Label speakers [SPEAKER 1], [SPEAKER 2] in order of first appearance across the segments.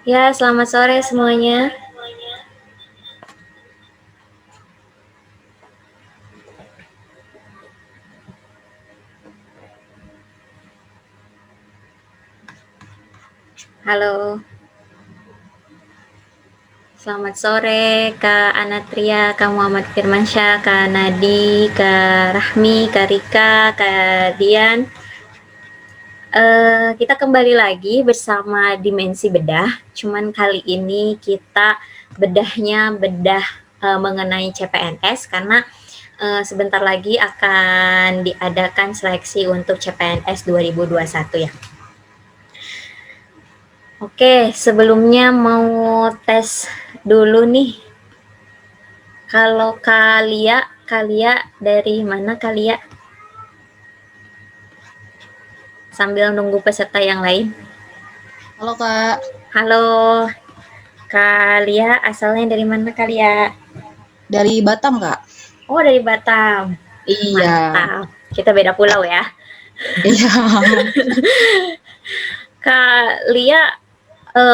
[SPEAKER 1] Ya, selamat sore semuanya. Halo. Selamat sore Kak Anatria, Kak Muhammad Firmansyah, Kak Nadi, Kak Rahmi, Kak Rika, Kak Dian. Kita kembali lagi bersama Dimensi Bedah. Cuman kali ini kita bedah mengenai CPNS karena sebentar lagi akan diadakan seleksi untuk CPNS 2021 ya. Oke, sebelumnya mau tes dulu nih. Kalau Kalia dari mana Kalia? Sambil nunggu peserta yang lain.
[SPEAKER 2] Halo Kak.
[SPEAKER 1] Halo, Kalia asalnya dari mana Kalia?
[SPEAKER 2] Dari Batam Kak.
[SPEAKER 1] Oh, dari Batam.
[SPEAKER 2] Iya.
[SPEAKER 1] Mantap. Kita beda pulau ya.
[SPEAKER 2] Iya.
[SPEAKER 1] Kak Lia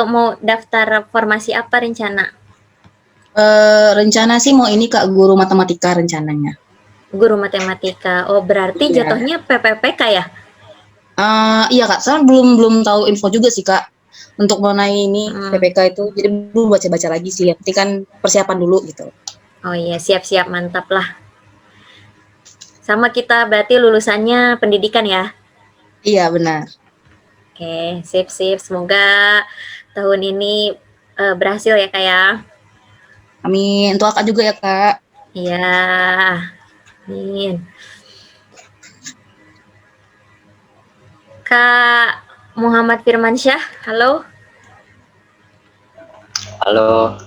[SPEAKER 1] mau daftar formasi apa rencana?
[SPEAKER 2] Rencana sih mau ini Kak, guru matematika rencananya.
[SPEAKER 1] Guru matematika. Oh, berarti
[SPEAKER 2] Iya.
[SPEAKER 1] jatuhnya PPPK ya?
[SPEAKER 2] Iya Kak, saya belum tahu info juga sih Kak untuk mengenai ini PPK itu. Jadi belum baca-baca lagi sih. Yang penting kan persiapan dulu gitu.
[SPEAKER 1] Oh iya, siap-siap, mantap lah. Sama kita berarti lulusannya pendidikan ya?
[SPEAKER 2] Iya benar.
[SPEAKER 1] Oke, sip-sip. Semoga tahun ini berhasil ya Kak ya.
[SPEAKER 2] Amin. Untuk Kakak juga ya Kak.
[SPEAKER 1] Iya, amin. Kak Muhammad Firmansyah, halo.
[SPEAKER 3] Halo,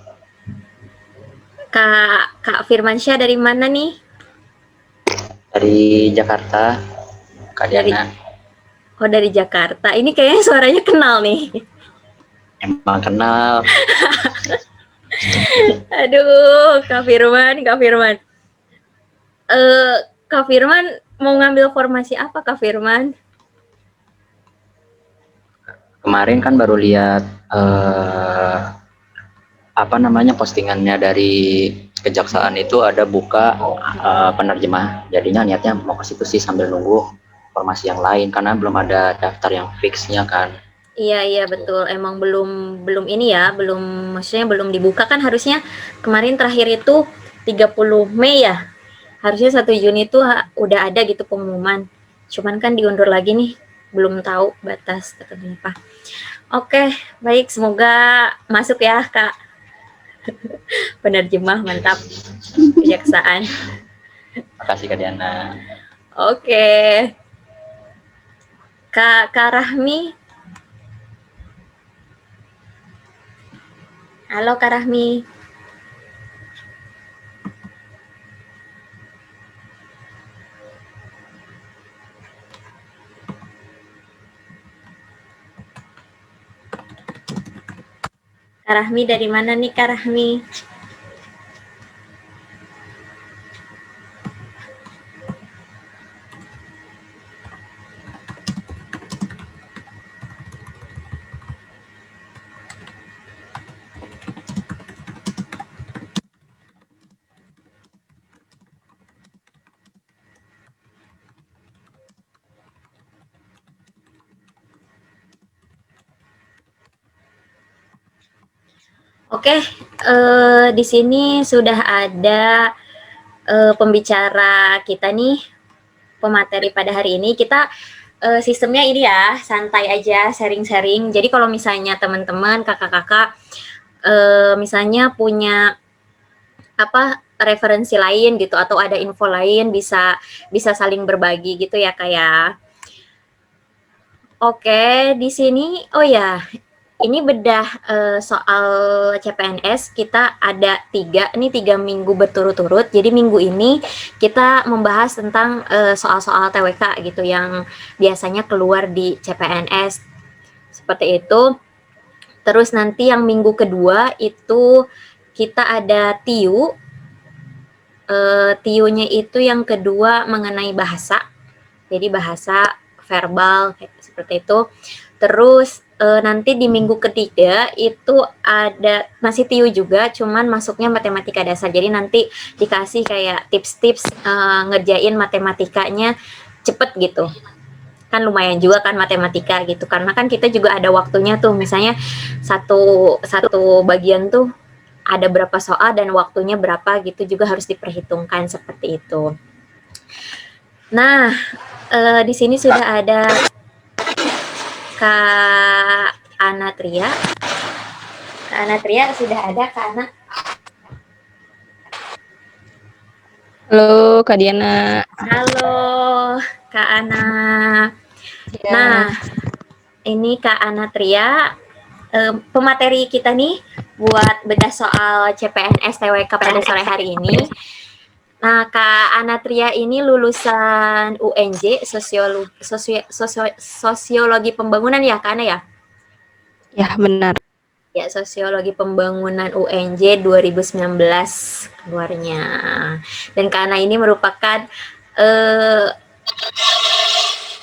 [SPEAKER 1] Kak Firmansyah dari mana nih?
[SPEAKER 3] dari Jakarta, Kak
[SPEAKER 1] Dari
[SPEAKER 3] Diana.
[SPEAKER 1] Oh, dari Jakarta. Ini kayaknya suaranya kenal nih.
[SPEAKER 3] Emang kenal.
[SPEAKER 1] Aduh, Kak Firman, Kak Firman. Kak Firman mau ngambil formasi apa Kak Firman?
[SPEAKER 3] Kemarin kan baru lihat apa namanya postingannya dari Kejaksaan itu ada buka penerjemah. Jadinya niatnya mau ke situ sih sambil nunggu formasi yang lain karena belum ada daftar yang fixnya kan.
[SPEAKER 1] Iya betul. Emang belum ini ya, maksudnya belum dibuka kan harusnya kemarin terakhir itu 30 Mei ya. Harusnya 1 Juni itu udah ada gitu pengumuman. Cuman kan diundur lagi nih, belum tahu batas tertentunya apa. Oke, baik, semoga masuk ya Kak. Penerjemah mantap. Kejaksaan.
[SPEAKER 3] Makasih Kak Diana.
[SPEAKER 1] Oke. Kak Rahmi. Halo Kak Rahmi. Kak Rahmi dari mana nih Kak Rahmi? Oke, di sini sudah ada pembicara kita nih, pemateri pada hari ini. Kita sistemnya ini ya, santai aja, sharing-sharing. Jadi kalau misalnya teman-teman, kakak-kakak, misalnya punya apa referensi lain gitu atau ada info lain bisa saling berbagi gitu ya Kak ya. Oke, di sini oh ya, ini bedah soal CPNS kita ada 3 minggu berturut-turut. Jadi minggu ini kita membahas tentang soal-soal TWK gitu yang biasanya keluar di CPNS. Seperti itu. Terus nanti yang minggu kedua itu kita ada TIU. TIU-nya itu yang kedua mengenai bahasa. Jadi bahasa verbal seperti itu. Terus nanti di minggu ketiga itu ada masih TIU juga, cuman masuknya matematika dasar. Jadi nanti dikasih kayak tips-tips ngerjain matematikanya cepet gitu. Kan lumayan juga kan matematika gitu. Karena kan kita juga ada waktunya tuh, misalnya satu bagian tuh ada berapa soal dan waktunya berapa gitu juga harus diperhitungkan seperti itu. Nah, di sini sudah ada Kak Anatria. Kak Anatria sudah ada, Kak Ana.
[SPEAKER 4] Halo Kak Diana.
[SPEAKER 1] Halo Kak Ana.
[SPEAKER 4] Ya.
[SPEAKER 1] Nah, ini Kak Anatria, pemateri kita nih buat bedah soal CPNS TWK pada sore hari ini. Nah, Kak Anatria ini lulusan UNJ Sosiologi Pembangunan ya, Kak Ana ya?
[SPEAKER 4] Ya, benar.
[SPEAKER 1] Ya, Sosiologi Pembangunan UNJ 2019 keluarnya. Dan Kak Ana ini merupakan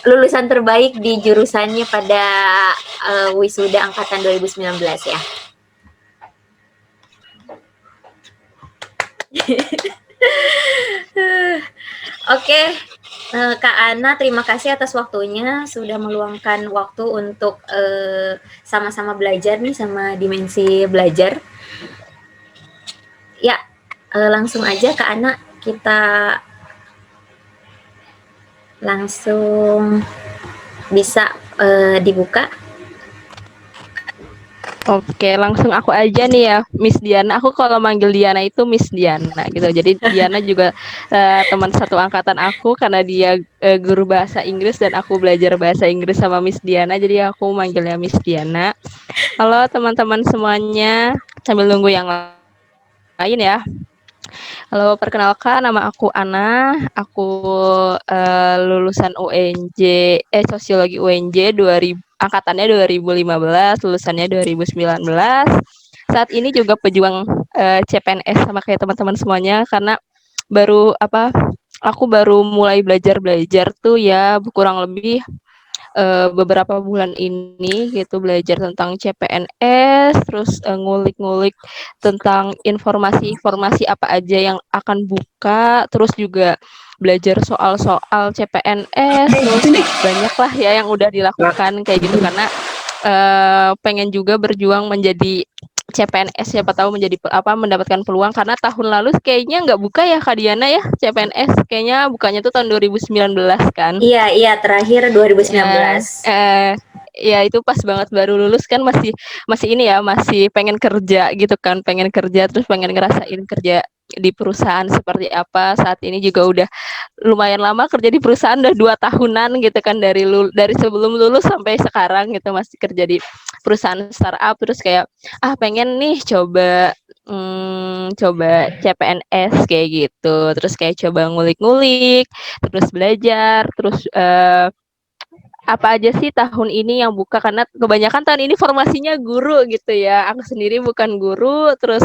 [SPEAKER 1] lulusan terbaik di jurusannya pada wisuda angkatan 2019 ya. Oke, Kak Ana, terima kasih atas waktunya sudah meluangkan waktu untuk sama-sama belajar nih sama Dimensi Belajar. Ya, langsung aja Kak Ana, kita langsung bisa dibuka.
[SPEAKER 4] Oke, langsung aku aja nih ya, Miss Diana. Aku kalau manggil Diana itu Miss Diana gitu. Jadi Diana juga teman satu angkatan aku karena dia guru bahasa Inggris dan aku belajar bahasa Inggris sama Miss Diana. Jadi aku manggilnya Miss Diana. Halo teman-teman semuanya, sambil nunggu yang lain ya. Halo, perkenalkan nama aku Ana. Aku lulusan UNJ Sosiologi UNJ 2000 angkatannya 2015, lulusannya 2019. Saat ini juga pejuang CPNS sama kayak teman-teman semuanya karena aku baru mulai belajar tuh ya kurang lebih beberapa bulan ini gitu belajar tentang CPNS, terus ngulik-ngulik tentang informasi-informasi apa aja yang akan buka, terus juga belajar soal-soal CPNS, terus banyak lah ya yang udah dilakukan kayak gitu karena pengen juga berjuang menjadi CPNS, siapa tahu mendapatkan peluang karena tahun lalu kayaknya nggak buka ya Kak Diana ya CPNS, kayaknya bukanya tuh tahun 2019 kan.
[SPEAKER 1] Iya, terakhir 2019.
[SPEAKER 4] Ya itu pas banget baru lulus kan masih ini ya, masih pengen kerja gitu kan, pengen kerja terus pengen ngerasain kerja di perusahaan seperti apa. Saat ini juga udah lumayan lama kerja di perusahaan, udah 2 tahunan gitu kan, dari sebelum lulus sampai sekarang gitu masih kerja di perusahaan startup. Terus kayak pengen nih coba CPNS kayak gitu, terus kayak coba ngulik-ngulik, terus belajar, terus apa aja sih tahun ini yang buka, karena kebanyakan tahun ini formasinya guru gitu ya. Aku sendiri bukan guru, terus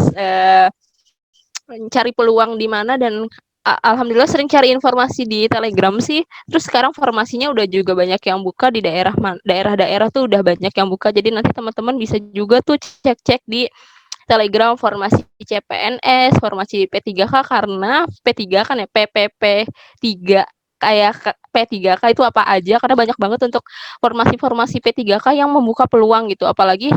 [SPEAKER 4] cari peluang di mana dan alhamdulillah sering cari informasi di Telegram sih. Terus sekarang formasinya udah juga banyak yang buka di daerah-daerah tuh udah banyak yang buka. Jadi nanti teman-teman bisa juga tuh cek-cek di Telegram formasi CPNS, formasi P3K, karena P3 kan ya PPP 3 kayak P3K itu apa aja, karena banyak banget untuk formasi-formasi P3K yang membuka peluang gitu. Apalagi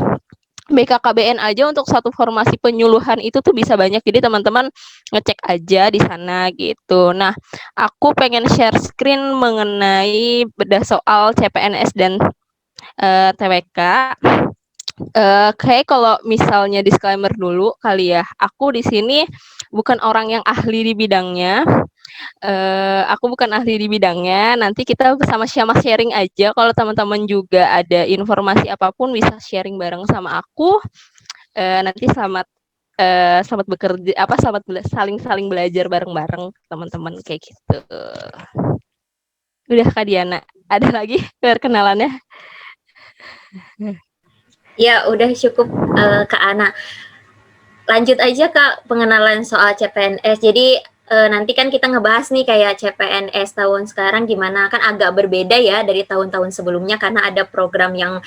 [SPEAKER 4] BKKBN aja untuk satu formasi penyuluhan itu tuh bisa banyak. Jadi teman-teman ngecek aja di sana gitu. Nah, aku pengen share screen mengenai bedah soal CPNS dan TWK. Kayak kalau misalnya disclaimer dulu kali ya, aku di sini bukan orang yang ahli di bidangnya. Aku bukan ahli di bidangnya, nanti kita sama-sama sharing aja, kalau teman-teman juga ada informasi apapun bisa sharing bareng sama aku. Nanti selamat bekerja, saling belajar bareng-bareng teman-teman kayak gitu. Udah Kak Diana, ada lagi perkenalannya?
[SPEAKER 1] Ya, udah cukup Kak Ana. Lanjut aja Kak, pengenalan soal CPNS. Jadi nanti kan kita ngebahas nih kayak CPNS tahun sekarang gimana, kan agak berbeda ya dari tahun-tahun sebelumnya karena ada program yang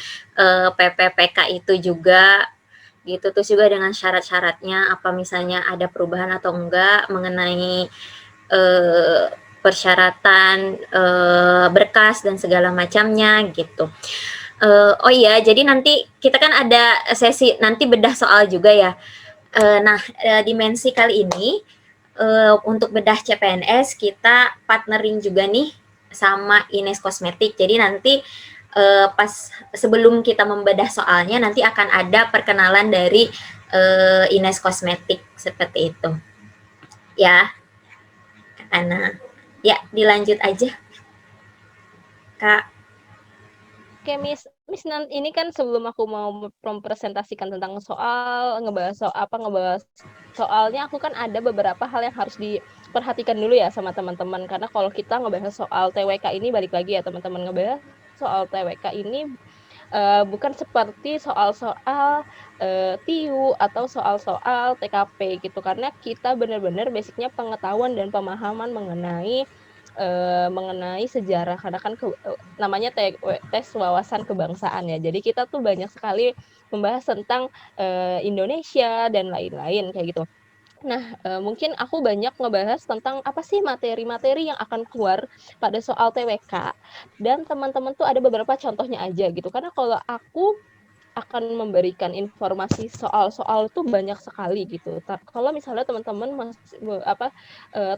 [SPEAKER 1] PPPK itu juga gitu, terus juga dengan syarat-syaratnya apa misalnya ada perubahan atau enggak mengenai persyaratan berkas dan segala macamnya gitu. Oh iya, jadi nanti kita kan ada sesi nanti bedah soal juga ya. Nah, dimensi kali ini untuk bedah CPNS kita partnering juga nih sama Ines Kosmetik. Jadi nanti pas sebelum kita membedah soalnya nanti akan ada perkenalan dari Ines Kosmetik seperti itu. Ya, Ana. Ya, dilanjut aja. Kak.
[SPEAKER 4] Oke, Miss ini kan sebelum aku mau mempresentasikan tentang ngebahas soalnya, aku kan ada beberapa hal yang harus diperhatikan dulu ya sama teman-teman, karena kalau kita ngebahas soal TWK ini, balik lagi ya teman-teman, ngebahas soal TWK ini bukan seperti soal-soal TIU atau soal-soal TKP gitu, karena kita benar-benar basicnya pengetahuan dan pemahaman mengenai sejarah, karena kan namanya tes wawasan kebangsaan ya. Jadi kita tuh banyak sekali membahas tentang Indonesia dan lain-lain kayak gitu. Nah, mungkin aku banyak ngebahas tentang apa sih materi-materi yang akan keluar pada soal TWK, dan teman-teman tuh ada beberapa contohnya aja gitu. Karena kalau aku akan memberikan informasi soal-soal tuh banyak sekali gitu. Kalau misalnya teman-teman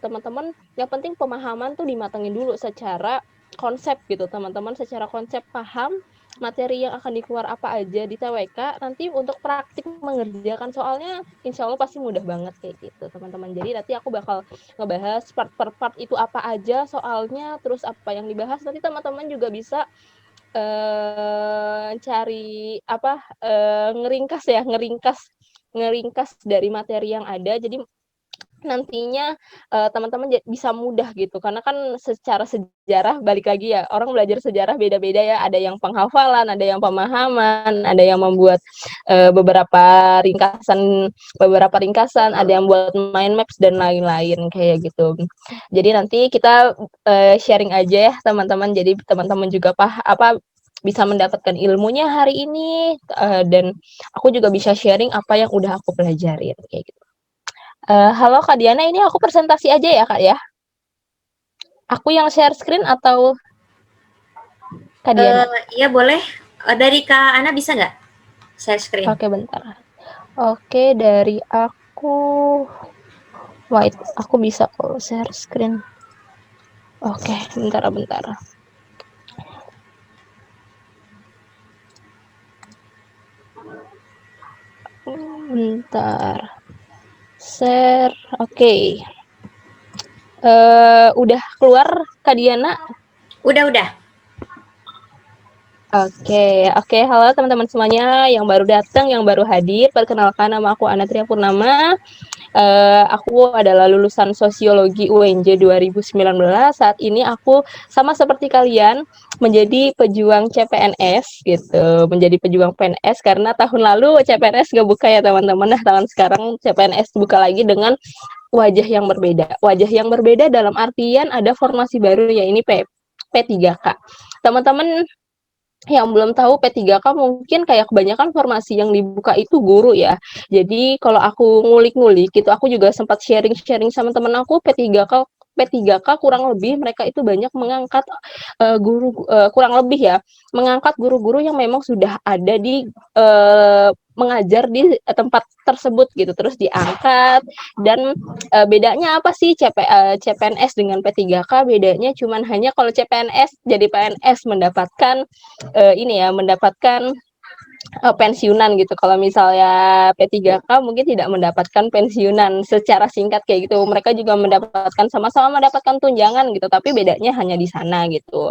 [SPEAKER 4] teman-teman yang penting pemahaman tuh dimatengin dulu secara konsep gitu. Teman-teman secara konsep paham materi yang akan dikeluar apa aja di TWK, nanti untuk praktik mengerjakan soalnya insya Allah pasti mudah banget kayak gitu teman-teman. Jadi nanti aku bakal ngebahas part per part itu apa aja soalnya, terus apa yang dibahas, nanti teman-teman juga bisa cari ngeringkas dari materi yang ada, jadi nantinya teman-teman bisa mudah gitu, karena kan secara sejarah, balik lagi ya, orang belajar sejarah beda-beda ya, ada yang penghafalan, ada yang pemahaman, ada yang membuat beberapa ringkasan, ada yang buat mind maps dan lain-lain kayak gitu. Jadi nanti kita sharing aja ya teman-teman, jadi teman-teman juga bisa mendapatkan ilmunya hari ini, dan aku juga bisa sharing apa yang udah aku pelajarin kayak gitu. Halo Kak Diana, ini aku presentasi aja ya Kak ya? Aku yang share screen atau Kak Diana?
[SPEAKER 1] Iya boleh. Dari Kak Ana bisa nggak share screen?
[SPEAKER 4] Oke, bentar. Oke, dari aku. Wait, aku bisa kok share screen. Oke, bentar. Bentar. Share, oke. Udah keluar Kak Diana?
[SPEAKER 1] Udah.
[SPEAKER 4] Oke. Halo teman-teman semuanya yang baru datang, yang baru hadir. Perkenalkan, nama aku Anatria Purnama. Aku adalah lulusan Sosiologi UNJ 2019. Saat ini aku sama seperti kalian menjadi pejuang CPNS gitu. Menjadi pejuang PNS karena tahun lalu CPNS nggak buka ya teman-teman. Nah, tahun sekarang CPNS buka lagi dengan wajah yang berbeda. Wajah yang berbeda dalam artian ada formasi baru, ya ini P3K. Teman-teman yang belum tahu P3K mungkin kayak kebanyakan formasi yang dibuka itu guru ya. Jadi kalau aku ngulik-ngulik gitu, aku juga sempat sharing-sharing sama temen aku, P3K kurang lebih mereka itu banyak mengangkat mengangkat guru-guru yang memang sudah ada di mengajar di tempat tersebut gitu, terus diangkat. Dan bedanya apa sih CPNS dengan P3K? Bedanya cuman hanya kalau CPNS jadi PNS mendapatkan mendapatkan pensiunan gitu. Kalau misalnya P3K mungkin tidak mendapatkan pensiunan secara singkat kayak gitu. Mereka juga mendapatkan sama-sama mendapatkan tunjangan gitu, tapi bedanya hanya di sana gitu.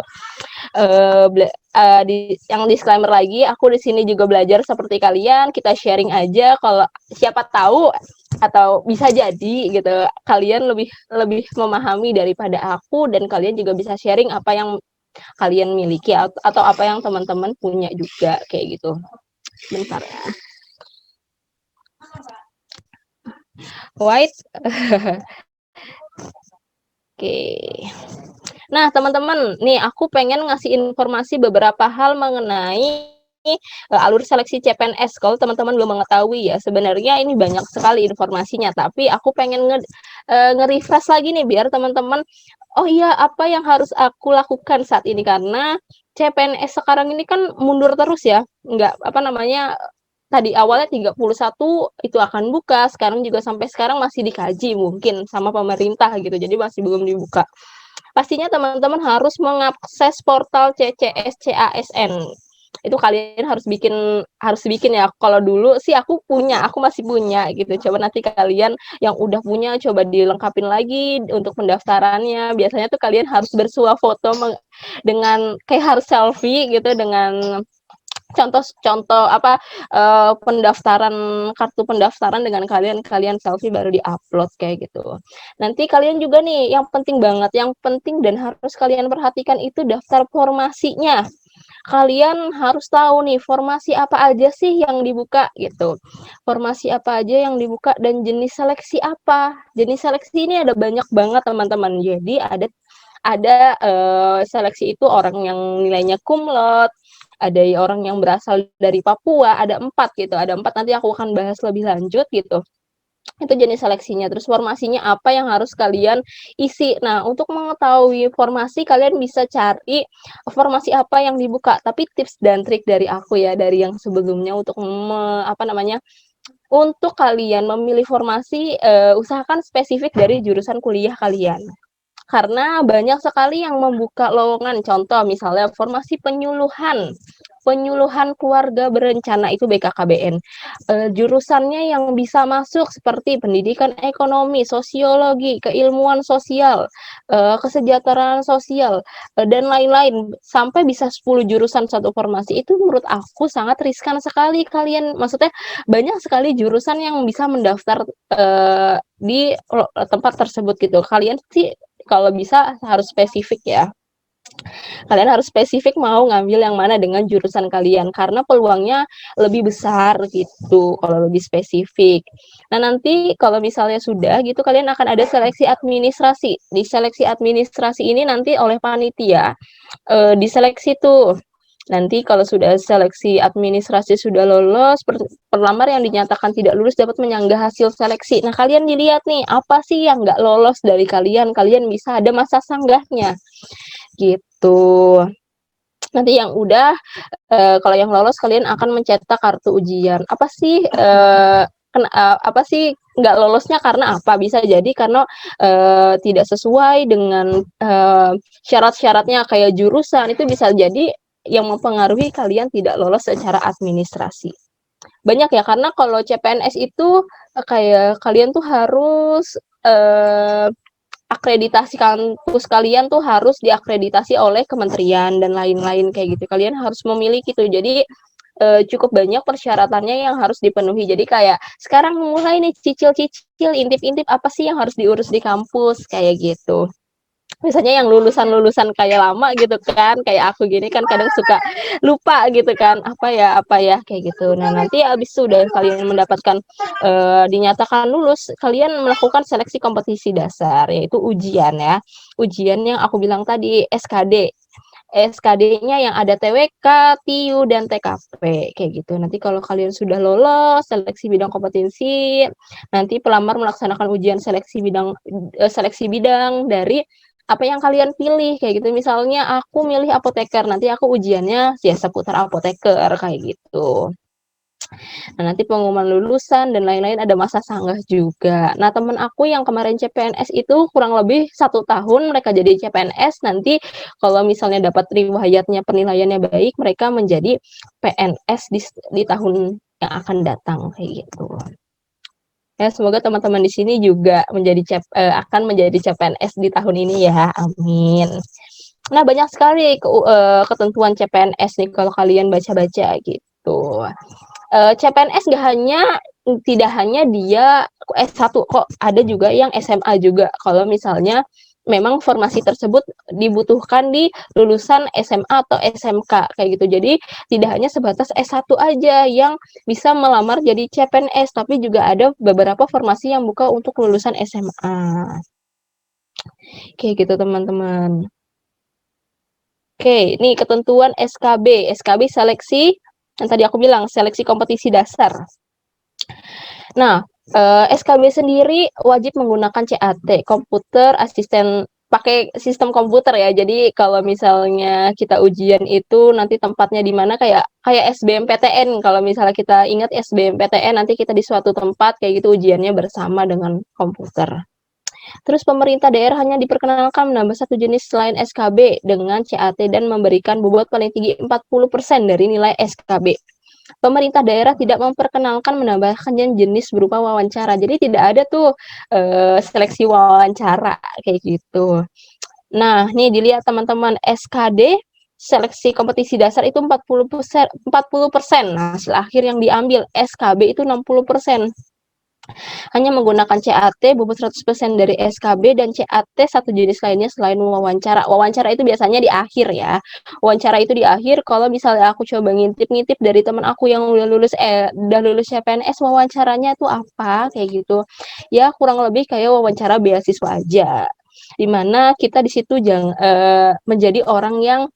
[SPEAKER 4] Yang disclaimer lagi, aku di sini juga belajar seperti kalian, kita sharing aja kalau siapa tahu atau bisa jadi gitu kalian lebih lebih memahami daripada aku dan kalian juga bisa sharing apa yang kalian miliki atau apa yang teman-teman punya juga kayak gitu. Bentar ya. White. Oke. Nah, teman-teman, nih aku pengen ngasih informasi beberapa hal mengenai alur seleksi CPNS. Kalau teman-teman belum mengetahui ya, sebenarnya ini banyak sekali informasinya, tapi aku pengen nge-refresh lagi nih biar teman-teman, oh iya, apa yang harus aku lakukan saat ini karena CPNS sekarang ini kan mundur terus ya. Enggak apa namanya tadi awalnya 31 itu akan buka, sekarang juga sampai sekarang masih dikaji mungkin sama pemerintah gitu. Jadi masih belum dibuka. Pastinya teman-teman harus mengakses portal CCS CASN. Itu kalian harus bikin ya. Kalau dulu sih aku masih punya gitu. Coba nanti kalian yang udah punya coba dilengkapin lagi untuk pendaftarannya. Biasanya tuh kalian harus bersuah foto dengan kayak harus selfie gitu dengan contoh apa pendaftaran kartu pendaftaran dengan kalian selfie baru diupload kayak gitu. Nanti kalian juga nih yang penting banget, yang penting dan harus kalian perhatikan itu daftar formasinya. Kalian harus tahu nih formasi apa aja sih yang dibuka gitu. Formasi apa aja yang dibuka dan jenis seleksi apa. Jenis seleksi ini ada banyak banget teman-teman. Jadi ada seleksi itu orang yang nilainya kumlot, ada orang yang berasal dari Papua, ada 4 gitu, ada 4 nanti aku akan bahas lebih lanjut gitu. Itu jenis seleksinya, terus formasinya apa yang harus kalian isi. Nah, untuk mengetahui formasi kalian bisa cari formasi apa yang dibuka, tapi tips dan trik dari aku ya, dari yang sebelumnya untuk untuk kalian memilih formasi, usahakan spesifik dari jurusan kuliah kalian. Karena banyak sekali yang membuka lowongan, contoh misalnya formasi penyuluhan keluarga berencana itu BKKBN. Jurusannya yang bisa masuk seperti pendidikan ekonomi, sosiologi, keilmuan sosial, kesejahteraan sosial, dan lain-lain. Sampai bisa 10 jurusan satu formasi. Itu menurut aku sangat riskan sekali kalian. Maksudnya banyak sekali jurusan yang bisa mendaftar di tempat tersebut gitu. Kalian sih kalau bisa harus spesifik ya. Kalian harus spesifik mau ngambil yang mana dengan jurusan kalian karena peluangnya lebih besar gitu kalau lebih spesifik. Nah, nanti kalau misalnya sudah gitu kalian akan ada seleksi administrasi. Di seleksi administrasi ini nanti oleh panitia diseleksi tuh. Nanti kalau sudah seleksi administrasi sudah lolos, pelamar yang dinyatakan tidak lulus dapat menyanggah hasil seleksi. Nah, kalian dilihat nih, apa sih yang nggak lolos dari kalian? Kalian bisa ada masa sanggahnya. Gitu. Nanti yang udah, kalau yang lolos kalian akan mencetak kartu ujian. Apa sih nggak lolosnya karena apa? Bisa jadi karena tidak sesuai dengan syarat-syaratnya kayak jurusan, itu bisa jadi yang mempengaruhi kalian tidak lolos secara administrasi. Banyak ya, karena kalau CPNS itu kayak kalian tuh harus akreditasi kampus kalian tuh harus diakreditasi oleh kementerian dan lain-lain kayak gitu. Kalian harus memiliki tuh. Jadi cukup banyak persyaratannya yang harus dipenuhi. Jadi kayak sekarang mulai nih cicil-cicil, intip-intip apa sih yang harus diurus di kampus kayak gitu. Misalnya yang lulusan-lulusan kayak lama gitu kan, kayak aku gini kan kadang suka lupa gitu kan, apa ya kayak gitu. Nah, nanti abis itu udah kalian mendapatkan dinyatakan lulus, kalian melakukan seleksi kompetisi dasar yaitu ujian ya. Ujian yang aku bilang tadi SKD. SKD-nya yang ada TWK, TIU, dan TKP kayak gitu. Nanti kalau kalian sudah lolos seleksi bidang kompetensi, nanti pelamar melaksanakan ujian seleksi bidang dari apa yang kalian pilih kayak gitu. Misalnya aku milih apoteker, nanti aku ujiannya ya seputar apoteker kayak gitu. Nah, nanti pengumuman lulusan dan lain-lain ada masa sanggah juga. Nah, temen aku yang kemarin CPNS itu kurang lebih 1 tahun mereka jadi CPNS, nanti kalau misalnya dapat riwayatnya penilaiannya baik, mereka menjadi PNS di tahun yang akan datang kayak gitu. Ya, semoga teman-teman di sini juga akan menjadi CPNS di tahun ini ya. Amin. Nah, banyak sekali ketentuan CPNS nih kalau kalian baca-baca gitu. CPNS tidak hanya dia S1 kok, ada juga yang SMA juga. Kalau misalnya memang formasi tersebut dibutuhkan di lulusan SMA atau SMK kayak gitu. Jadi tidak hanya sebatas S1 aja yang bisa melamar jadi CPNS, tapi juga ada beberapa formasi yang buka untuk lulusan SMA. Kayak gitu teman-teman. Oke, ini ketentuan SKB. SKB seleksi yang tadi aku bilang, seleksi kompetisi dasar. Nah, SKB sendiri wajib menggunakan CAT, komputer asisten, pakai sistem komputer ya. Jadi kalau misalnya kita ujian itu nanti tempatnya di mana kayak SBMPTN. Kalau misalnya kita ingat SBMPTN, nanti kita di suatu tempat kayak gitu ujiannya bersama dengan komputer. Terus pemerintah daerah hanya diperkenalkan menambah satu jenis selain SKB dengan CAT dan memberikan bobot paling tinggi 40% dari nilai SKB. Pemerintah daerah tidak memperkenalkan menambahkan jenis berupa wawancara. Jadi tidak ada tuh seleksi wawancara kayak gitu. Nah, nih dilihat teman-teman SKD seleksi kompetisi dasar itu 40%. Nah, hasil akhir yang diambil SKB itu 60%. Hanya menggunakan CAT bobot 100% dari SKB dan CAT satu jenis lainnya selain wawancara. Wawancara itu biasanya di akhir ya. Wawancara itu di akhir kalau misalnya aku coba ngintip-ngintip dari teman aku yang udah lulus CPNS, wawancaranya tuh apa kayak gitu. Ya kurang lebih kayak wawancara beasiswa aja. Dimana kita di situ menjadi orang yang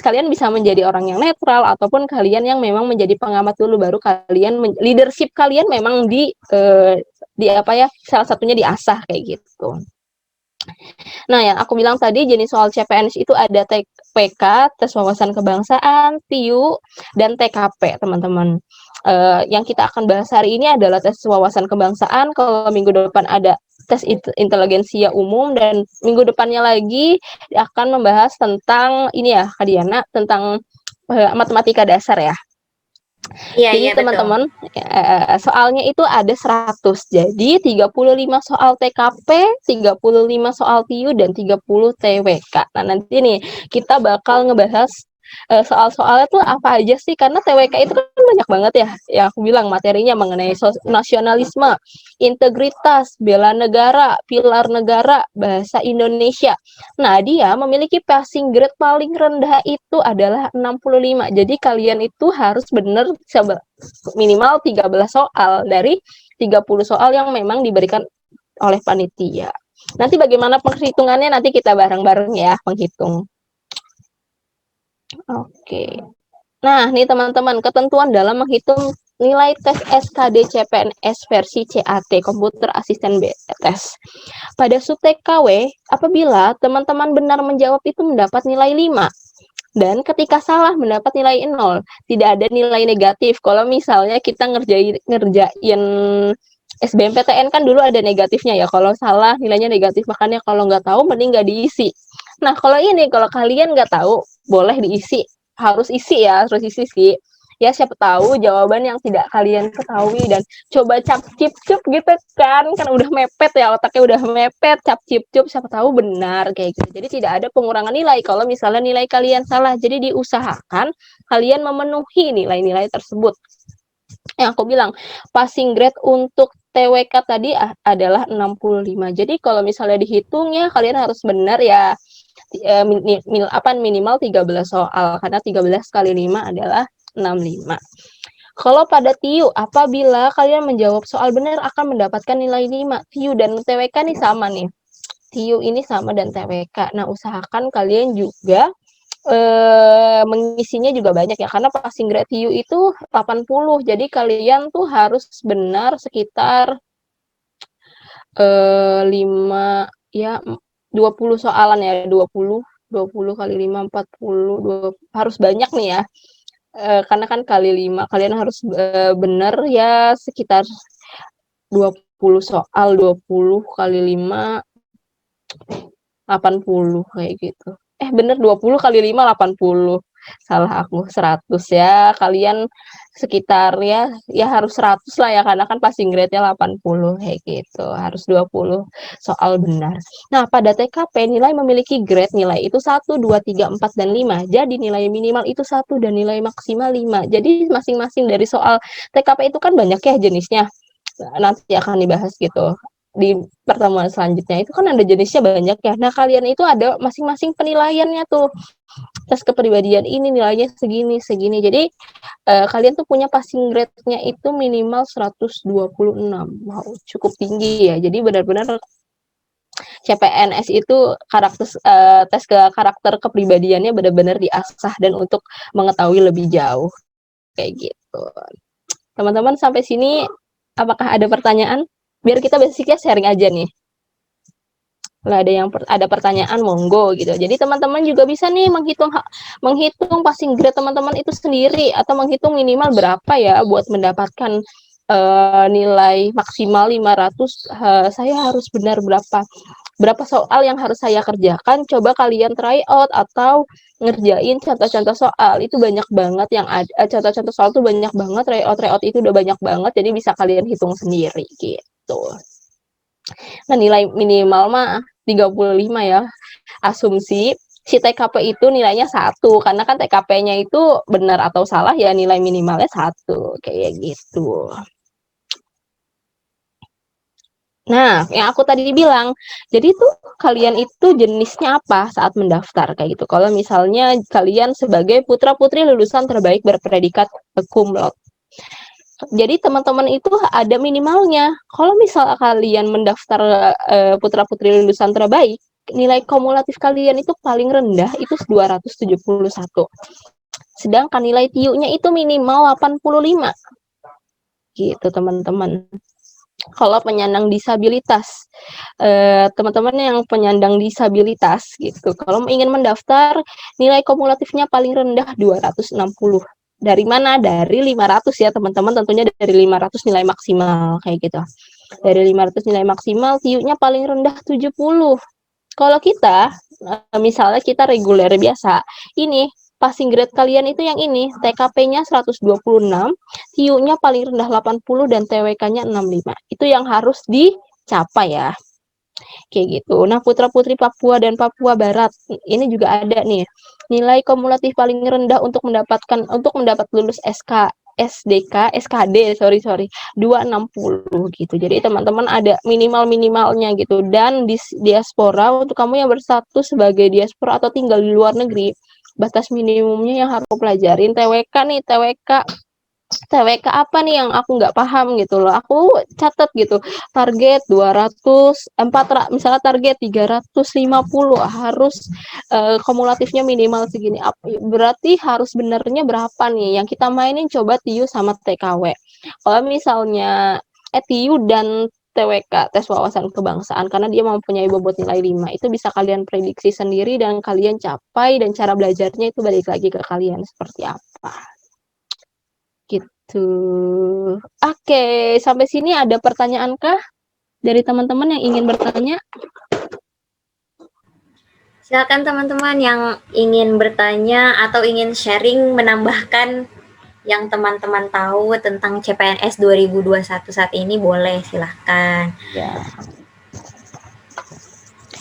[SPEAKER 4] kalian bisa menjadi orang yang netral ataupun kalian yang memang menjadi pengamat dulu baru kalian leadership kalian memang di apa ya salah satunya diasah kayak gitu. Nah, yang aku bilang tadi jenis soal CPNS itu ada TPK, tes wawasan kebangsaan, TIU, dan TKP, teman-teman. Yang kita akan bahas hari ini adalah tes wawasan kebangsaan. Kalau minggu depan ada tes inteligensia umum dan minggu depannya lagi akan membahas tentang ini ya, Kak Diana, tentang matematika dasar ya.
[SPEAKER 1] Iya,
[SPEAKER 4] Jadi
[SPEAKER 1] iya betul.
[SPEAKER 4] teman-teman, soalnya itu ada 100. Jadi 35 soal TKP, 35 soal TIU, dan 30 TWK. Nah, nanti nih kita bakal ngebahas soal-soalnya tuh apa aja sih, karena TWK itu kan banyak banget ya. Ya aku bilang materinya mengenai nasionalisme, integritas, bela negara, pilar negara, bahasa Indonesia. Nah, dia memiliki passing grade paling rendah itu adalah 65. Jadi kalian itu harus benar minimal 13 soal dari 30 soal yang memang diberikan oleh panitia. Nanti bagaimana penghitungannya nanti kita bareng-bareng ya penghitung. Oke. Nah, nih teman-teman, ketentuan dalam menghitung nilai tes SKD CPNS versi CAT, Komputer Asisten Tes. Pada subtek KW, apabila teman-teman benar menjawab itu mendapat nilai 5. Dan ketika salah mendapat nilai 0. Tidak ada nilai negatif. Kalau misalnya kita ngerjain SBMPTN kan dulu ada negatifnya ya. Kalau salah nilainya negatif, makanya kalau nggak tahu mending nggak diisi. Nah, kalau kalian nggak tahu, boleh diisi. Harus isi ya, harus isi sih. Ya siapa tahu jawaban yang tidak kalian ketahui dan coba cap cip cup gitu kan udah mepet ya, otaknya udah mepet, cap cip cup siapa tahu benar kayak gitu. Jadi tidak ada pengurangan nilai kalau misalnya nilai kalian salah. Jadi diusahakan kalian memenuhi nilai-nilai tersebut. Yang aku bilang passing grade untuk TWK tadi adalah 65. Jadi kalau misalnya dihitungnya kalian harus benar ya, minimal 13 soal karena 13 kali 5 adalah 65. Kalau pada TIU, apabila kalian menjawab soal benar akan mendapatkan nilai 5. TIU dan TWK nih sama nih. TIU ini sama dan TWK. Nah, usahakan kalian juga mengisinya juga banyak ya, karena passing grade TIU itu 80. Jadi kalian tuh harus benar sekitar 5 ya 20 soalan ya, 20 kali 5 40 harus banyak nih ya. karena kan kali 5 kalian harus benar ya sekitar 20 soal, 20 kali 5 80 kayak gitu. Bener 20 kali 5 80. Salah aku 100 ya. Kalian sekitar ya harus 100 lah ya karena kan passing grade-nya 80 kayak gitu. Harus 20 soal benar. Nah, pada TKP nilai memiliki grade nilai itu 1, 2, 3, 4 dan 5. Jadi nilai minimal itu 1 dan nilai maksimal 5. Jadi masing-masing dari soal TKP itu kan banyak ya jenisnya. Nanti akan dibahas gitu di pertemuan selanjutnya. Itu kan ada jenisnya banyak ya. Nah, kalian itu ada masing-masing penilaiannya tuh. Tes kepribadian ini nilainya segini segini. Jadi kalian tuh punya passing grade-nya itu minimal 126. Wow, cukup tinggi ya. Jadi benar-benar CPNS itu tes ke karakter kepribadiannya benar-benar diasah dan untuk mengetahui lebih jauh kayak gitu. Teman-teman sampai sini apakah ada pertanyaan? Biar kita basicnya sharing aja nih. Kalau ada pertanyaan monggo gitu. Jadi teman-teman juga bisa nih menghitung passing grade teman-teman itu sendiri atau menghitung minimal berapa ya buat mendapatkan nilai maksimal 500. Saya harus benar berapa soal yang harus saya kerjakan. Coba kalian try out atau ngerjain contoh-contoh soal. Itu banyak banget yang ada contoh-contoh soal tuh banyak banget, tryout itu udah banyak banget, jadi bisa kalian hitung sendiri gitu. Nah, nilai minimal mah 35 ya. Asumsi si TKP itu nilainya 1 karena kan TKP-nya itu benar atau salah ya nilai minimalnya 1 kayak gitu. Nah, yang aku tadi bilang, jadi tuh kalian itu jenisnya apa saat mendaftar kayak gitu. Kalau misalnya kalian sebagai putra-putri lulusan terbaik berpredikat cum laude. Jadi teman-teman itu ada minimalnya. Kalau misal kalian mendaftar putra-putri lulusan terbaik, nilai kumulatif kalian itu paling rendah itu 271. Sedangkan nilai TIU-nya itu minimal 85. Gitu teman-teman. Kalau penyandang disabilitas, teman-teman yang penyandang disabilitas gitu, kalau ingin mendaftar nilai kumulatifnya paling rendah 260. Dari mana? Dari 500 ya teman-teman, tentunya dari 500 nilai maksimal kayak gitu. Dari 500 nilai maksimal, TIU-nya paling rendah 70. Kalau kita, misalnya kita reguler biasa, ini passing grade kalian itu yang ini, TKP-nya 126, TIU-nya paling rendah 80 dan TWK-nya 65. Itu yang harus dicapai ya. Kayak gitu. Nah, putra-putri Papua dan Papua Barat ini juga ada nih. Nilai kumulatif paling rendah untuk mendapat lulus SKD, sorry 260 gitu. Jadi teman-teman ada minimalnya gitu. Dan di diaspora untuk kamu yang berstatus sebagai diaspora atau tinggal di luar negeri, batas minimumnya yang harus pelajarin TWK nih, TWK apa nih yang aku nggak paham gitu loh. Aku catat gitu. Target misalnya target 350 harus kumulatifnya minimal segini. Berarti harus benernya berapa nih? Yang kita mainin coba TIU sama TKW. Kalau misalnya TIU dan TWK, tes wawasan kebangsaan, karena dia mempunyai bobot nilai 5, itu bisa kalian prediksi sendiri dan kalian capai, dan cara belajarnya itu balik lagi ke kalian seperti apa. Gitu. Oke, sampai sini ada pertanyaan kah dari teman-teman yang ingin bertanya?
[SPEAKER 1] Silakan teman-teman yang ingin bertanya atau ingin sharing menambahkan yang teman-teman tahu tentang CPNS 2021 saat ini, boleh silahkan.
[SPEAKER 4] Ya.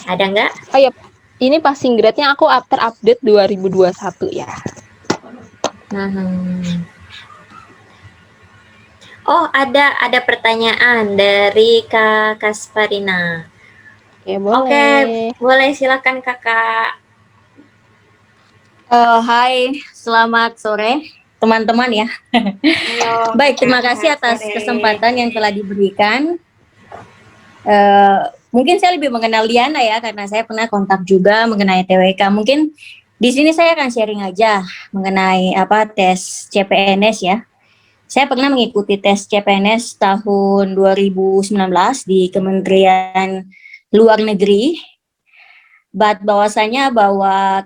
[SPEAKER 1] Ada nggak?
[SPEAKER 4] Oh ya, ini passing grade-nya aku terupdate 2021 ya.
[SPEAKER 1] Oh, ada pertanyaan dari Kak Kasparina.
[SPEAKER 4] Oke, boleh.
[SPEAKER 1] Oke, boleh silakan Kakak.
[SPEAKER 5] Hai, selamat sore teman-teman ya.
[SPEAKER 1] Halo,
[SPEAKER 5] Baik, terima kasih atas kesempatan yang telah diberikan. Mungkin saya lebih mengenal Liana ya, karena saya pernah kontak juga mengenai TWK. Mungkin di sini saya akan sharing aja mengenai tes CPNS ya. Saya pernah mengikuti tes CPNS tahun 2019 di Kementerian Luar Negeri. Bahwasanya bahwa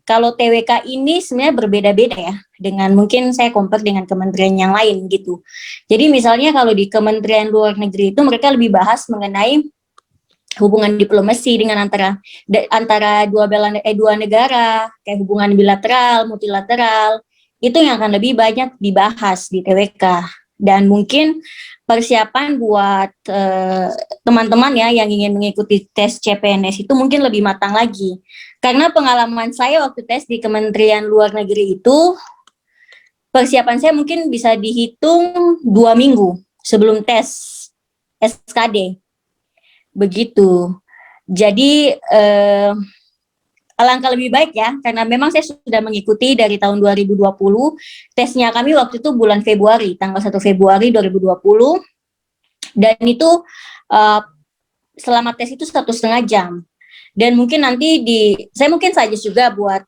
[SPEAKER 5] kalau TWK ini sebenarnya berbeda-beda ya, dengan mungkin saya compare dengan kementerian yang lain gitu. Jadi misalnya kalau di Kementerian Luar Negeri itu mereka lebih bahas mengenai hubungan diplomasi dengan antara dua negara, kayak hubungan bilateral, multilateral, itu yang akan lebih banyak dibahas di TWK. Dan mungkin persiapan buat teman-teman ya yang ingin mengikuti tes CPNS itu mungkin lebih matang lagi. Karena pengalaman saya waktu tes di Kementerian Luar Negeri itu, persiapan saya mungkin bisa dihitung 2 minggu sebelum tes SKD. Begitu. Jadi alangkah lebih baik ya, karena memang saya sudah mengikuti dari tahun 2020, tesnya kami waktu itu bulan Februari, tanggal 1 Februari 2020, dan itu selama tes itu 1,5 jam. Dan mungkin nanti saya mungkin saja juga buat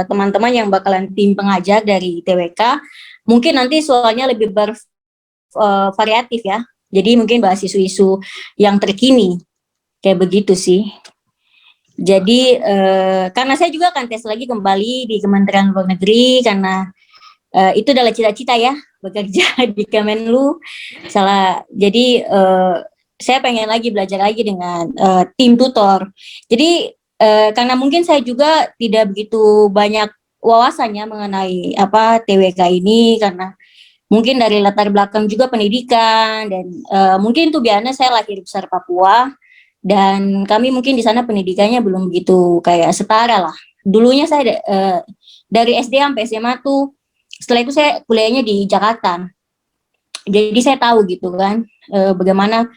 [SPEAKER 5] teman-teman yang bakalan tim pengajar dari TWK, mungkin nanti soalnya lebih bervariatif ya, jadi mungkin bahas isu-isu yang terkini, kayak begitu sih. Jadi karena saya juga akan tes lagi kembali di Kementerian Luar Negeri, karena itu adalah cita-cita ya, bekerja di Kemenlu. Jadi saya pengen lagi belajar lagi dengan tim tutor. Jadi karena mungkin saya juga tidak begitu banyak wawasannya mengenai TWK ini, karena mungkin dari latar belakang juga pendidikan, dan mungkin tuh biasanya saya lahir besar Papua, dan kami mungkin di sana pendidikannya belum begitu kayak setara lah. Dulunya saya dari SD sampai SMA tuh, setelah itu saya kuliahnya di Jakarta. Jadi saya tahu gitu kan bagaimana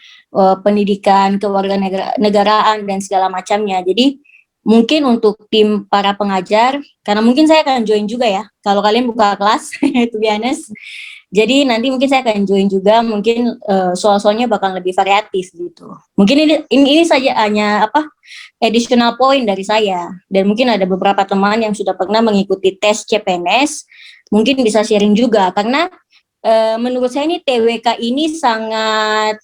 [SPEAKER 5] pendidikan kewarganegaraan dan segala macamnya. Jadi mungkin untuk tim para pengajar, karena mungkin saya akan join juga ya, kalau kalian buka kelas, to be honest. Jadi nanti mungkin saya akan join juga, mungkin soal-soalnya bakal lebih variatif gitu. Mungkin ini saja hanya additional point dari saya, dan mungkin ada beberapa teman yang sudah pernah mengikuti tes CPNS, mungkin bisa sharing juga, karena menurut saya ini TWK ini sangat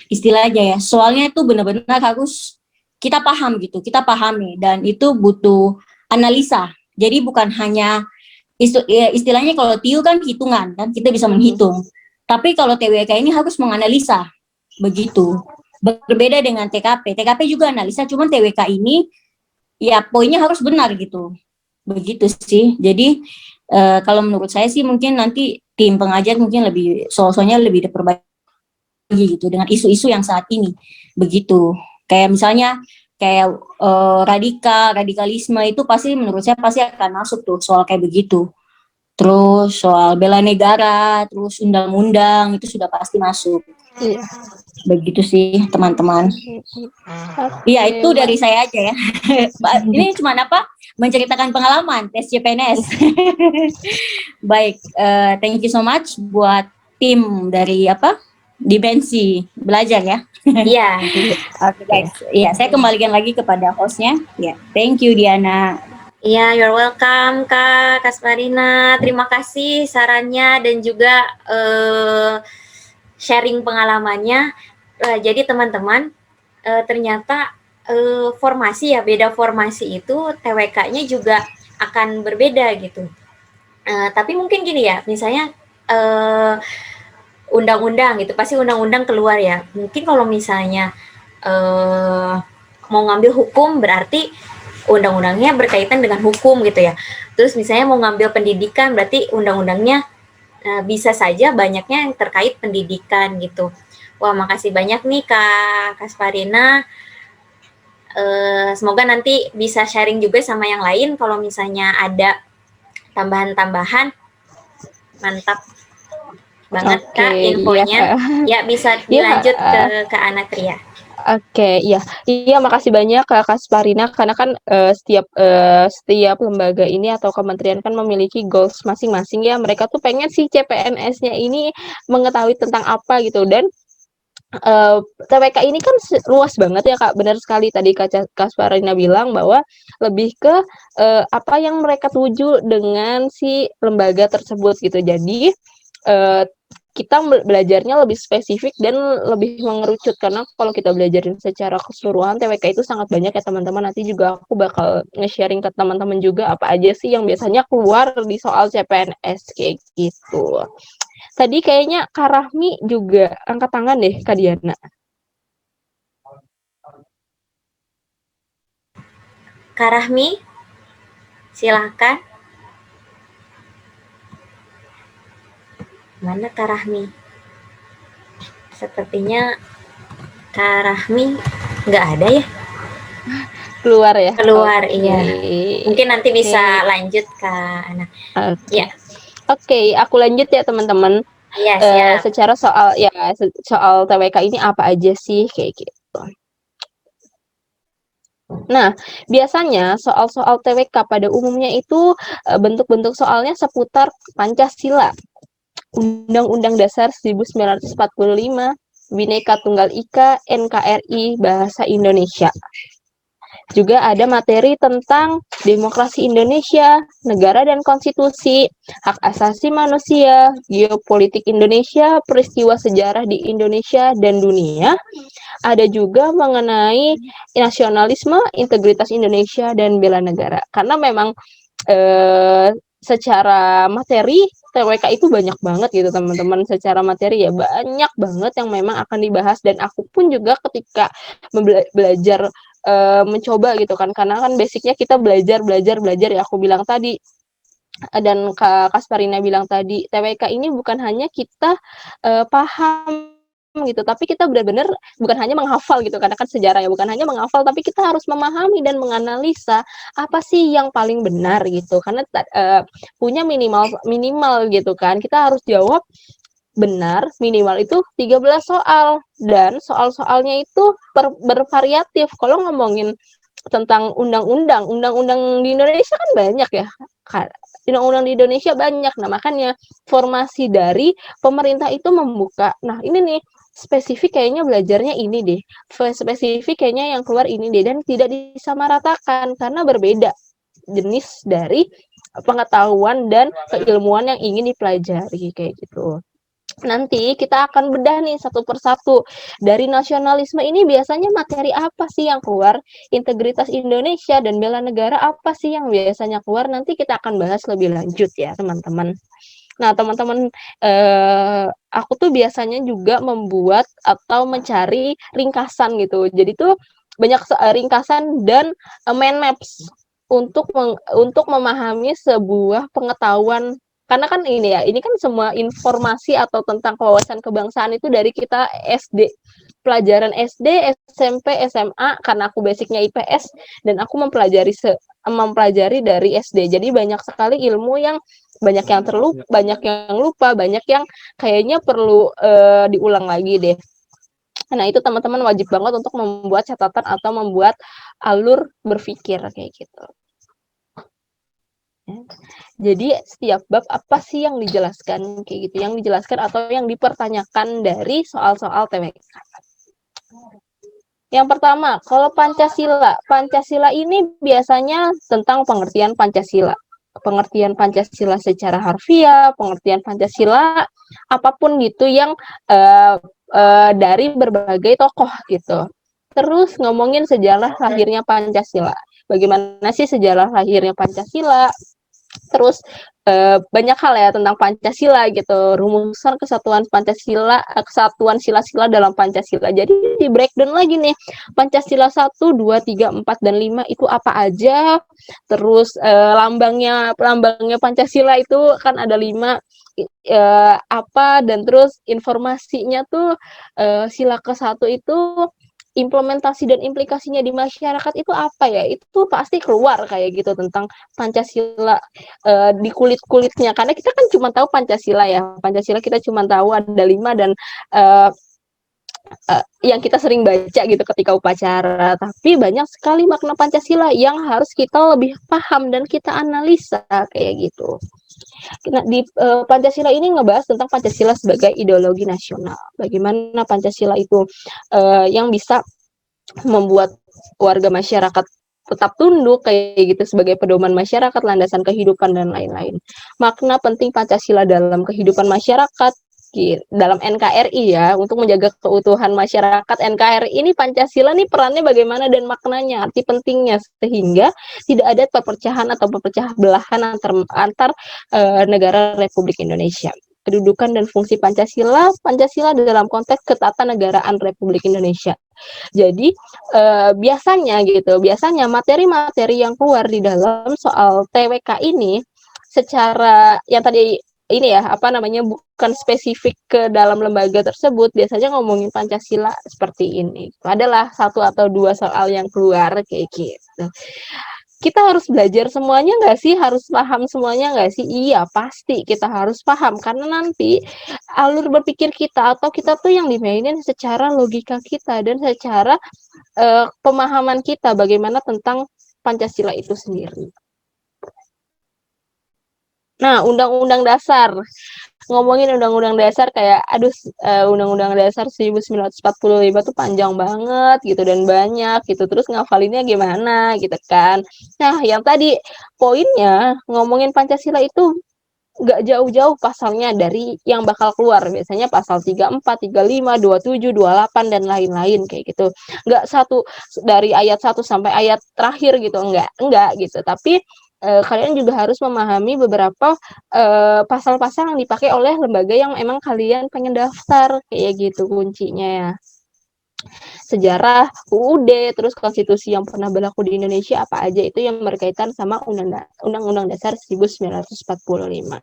[SPEAKER 5] istilahnya ya, soalnya itu benar-benar harus kita paham gitu, kita pahami, dan itu butuh analisa. Jadi bukan hanya istilahnya kalau TIU kan hitungan kan, kita bisa menghitung. Tapi kalau TWK ini harus menganalisa, begitu. Berbeda dengan TKP. TKP juga analisa, cuman TWK ini ya poinnya harus benar gitu. Begitu sih. Jadi kalau menurut saya sih mungkin nanti tim pengajar mungkin lebih soalnya lebih diperbaiki gitu dengan isu-isu yang saat ini. Begitu. Kayak misalnya kayak radikalisme itu pasti menurut saya pasti akan masuk tuh soal kayak begitu. Terus soal bela negara, terus undang-undang itu sudah pasti masuk.
[SPEAKER 4] Iya.
[SPEAKER 5] Begitu sih teman-teman. Iya, itu dari saya aja ya. Ini cuma menceritakan pengalaman tes CPNS. Baik, thank you so much buat tim dari Dimensi Belajar ya.
[SPEAKER 1] Iya.
[SPEAKER 5] Oke guys, iya saya kembalikan lagi kepada hostnya. Ya, thank you Diana.
[SPEAKER 1] Iya, you're welcome Kak Kasparina. Terima kasih sarannya dan juga sharing pengalamannya. Jadi teman-teman, ternyata formasi ya, beda formasi itu TWK-nya juga akan berbeda gitu. Tapi mungkin gini ya, misalnya undang-undang gitu, pasti undang-undang keluar ya. Mungkin kalau misalnya mau ngambil hukum berarti undang-undangnya berkaitan dengan hukum gitu ya. Terus misalnya mau ngambil pendidikan berarti undang-undangnya bisa saja banyaknya yang terkait pendidikan gitu. Wah, makasih banyak nih Kak Kasparina. Semoga nanti bisa sharing juga sama yang lain kalau misalnya ada tambahan-tambahan. Mantap banget Kak infonya. Iya, ya bisa dilanjut ke Anatria.
[SPEAKER 4] Oke, iya makasih banyak Kak Kasparina, karena kan setiap lembaga ini atau kementerian kan memiliki goals masing-masing ya. Mereka tuh pengen sih CPNS-nya ini mengetahui tentang apa gitu, dan TWK ini kan luas banget ya Kak. Benar sekali tadi Kak Kasparina bilang bahwa lebih ke apa yang mereka tuju dengan si lembaga tersebut gitu. Jadi kita belajarnya lebih spesifik dan lebih mengerucut, karena kalau kita belajarin secara keseluruhan TWK itu sangat banyak ya teman-teman. Nanti juga aku bakal nge-sharing ke teman-teman juga apa aja sih yang biasanya keluar di soal CPNS kayak gitu. Tadi kayaknya Kak Rahmi juga angkat tangan deh, Kak Diana.
[SPEAKER 1] Kak Rahmi, silahkan. Mana Kak Rahmi? Sepertinya Kak Rahmi nggak ada ya?
[SPEAKER 4] Keluar ya?
[SPEAKER 1] Keluar,
[SPEAKER 4] Oke.
[SPEAKER 1] iya. Mungkin nanti bisa
[SPEAKER 4] Oke.
[SPEAKER 1] lanjut Kak Ana.
[SPEAKER 4] Oke.
[SPEAKER 1] Ya.
[SPEAKER 4] Oke, aku lanjut ya teman-teman.
[SPEAKER 1] Iya, siap.
[SPEAKER 4] Secara soal TWK ini apa aja sih kayak gitu. Nah, biasanya soal-soal TWK pada umumnya itu bentuk-bentuk soalnya seputar Pancasila, Undang-Undang Dasar 1945, Bhinneka Tunggal Ika, NKRI, Bahasa Indonesia. Juga ada materi tentang demokrasi Indonesia, negara dan konstitusi, hak asasi manusia, geopolitik Indonesia, peristiwa sejarah di Indonesia dan dunia. Ada juga mengenai nasionalisme, integritas Indonesia, dan bela negara. Karena memang secara materi TWK itu banyak banget gitu teman-teman, secara materi ya banyak banget yang memang akan dibahas, dan aku pun juga ketika belajar mencoba gitu kan, karena kan basicnya kita belajar ya aku bilang tadi, dan Kak Kasparina bilang tadi, TWK ini bukan hanya kita paham gitu, tapi kita benar-benar bukan hanya menghafal gitu, karena kan sejarah ya, bukan hanya menghafal, tapi kita harus memahami dan menganalisa apa sih yang paling benar gitu, karena punya minimal gitu kan, kita harus jawab benar minimal itu 13 soal, dan soal-soalnya itu bervariatif. Kalau ngomongin tentang undang-undang di Indonesia kan banyak ya, undang-undang di Indonesia banyak. Nah, makanya formasi dari pemerintah itu membuka, nah ini nih spesifik kayaknya belajarnya ini deh, spesifik kayaknya yang keluar ini deh, dan tidak disamaratakan karena berbeda jenis dari pengetahuan dan keilmuan yang ingin dipelajari kayak gitu. Nanti kita akan bedah nih satu persatu. Dari nasionalisme ini biasanya materi apa sih yang keluar? Integritas Indonesia dan bela negara apa sih yang biasanya keluar? Nanti kita akan bahas lebih lanjut ya teman-teman. Nah teman-teman, aku tuh biasanya juga membuat atau mencari ringkasan gitu. Jadi tuh banyak ringkasan dan mind maps untuk memahami sebuah pengetahuan, karena kan ini kan semua informasi atau tentang kewawasan kebangsaan itu dari kita SD, pelajaran SD, SMP, SMA, karena aku basicnya IPS dan aku mempelajari dari SD. Jadi banyak sekali ilmu yang banyak yang lupa, banyak yang kayaknya perlu diulang lagi deh. Nah, itu teman-teman wajib banget untuk membuat catatan atau membuat alur berpikir kayak gitu. Jadi setiap bab apa sih yang dijelaskan kayak gitu, yang dijelaskan atau yang dipertanyakan dari soal-soal TWK. Yang pertama, kalau Pancasila ini biasanya tentang pengertian Pancasila. Pengertian Pancasila secara harfiah, pengertian Pancasila apapun gitu yang dari berbagai tokoh gitu. Terus ngomongin sejarah lahirnya Pancasila. Bagaimana sih sejarah lahirnya Pancasila? Terus banyak hal ya tentang Pancasila gitu, rumusan kesatuan Pancasila, kesatuan sila-sila dalam Pancasila. Jadi di breakdown lagi nih, Pancasila 1, 2, 3, 4, dan 5 itu apa aja. Terus lambangnya Pancasila itu kan ada 5 apa, dan terus informasinya tuh sila ke-1 itu implementasi dan implikasinya di masyarakat itu apa ya, itu pasti keluar kayak gitu tentang Pancasila di kulit-kulitnya, karena kita kan cuma tahu Pancasila kita cuma tahu ada 5 dan yang kita sering baca gitu ketika upacara, tapi banyak sekali makna Pancasila yang harus kita lebih paham dan kita analisa kayak gitu. Nah, di Pancasila ini ngebahas tentang Pancasila sebagai ideologi nasional. Bagaimana Pancasila itu yang bisa membuat warga masyarakat tetap tunduk kayak gitu sebagai pedoman masyarakat, landasan kehidupan dan lain-lain. Makna penting Pancasila dalam kehidupan masyarakat, dalam NKRI ya, untuk menjaga keutuhan masyarakat NKRI ini Pancasila nih perannya bagaimana dan maknanya, arti pentingnya, sehingga tidak ada perpecahan atau perpecah belahan antar negara Republik Indonesia. Kedudukan dan fungsi Pancasila dalam konteks ketatanegaraan Republik Indonesia. Jadi biasanya materi-materi yang keluar di dalam soal TWK ini secara yang tadi ini ya, bukan spesifik ke dalam lembaga tersebut, biasanya ngomongin Pancasila seperti ini. Adalah 1 atau 2 soal yang keluar kayak gitu. Kita harus belajar semuanya nggak sih? Harus paham semuanya nggak sih? Iya, pasti kita harus paham. Karena nanti alur berpikir kita atau kita tuh yang dimainin secara logika kita dan secara pemahaman kita bagaimana tentang Pancasila itu sendiri. Nah, Undang-Undang Dasar. Ngomongin Undang-Undang Dasar kayak, Undang-Undang Dasar 1945 tuh panjang banget gitu dan banyak gitu. Terus ngafalinnya gimana gitu kan. Nah, yang tadi poinnya ngomongin Pancasila itu nggak jauh-jauh pasalnya dari yang bakal keluar. Biasanya pasal 34, 35, 27, 28, dan lain-lain kayak gitu. Nggak satu dari ayat 1 sampai ayat terakhir gitu, enggak gitu. Tapi kalian juga harus memahami beberapa pasal-pasal yang dipakai oleh lembaga yang emang kalian pengen daftar, kayak gitu kuncinya ya. Sejarah, UUD, terus konstitusi yang pernah berlaku di Indonesia apa aja, itu yang berkaitan sama Undang-Undang Dasar 1945.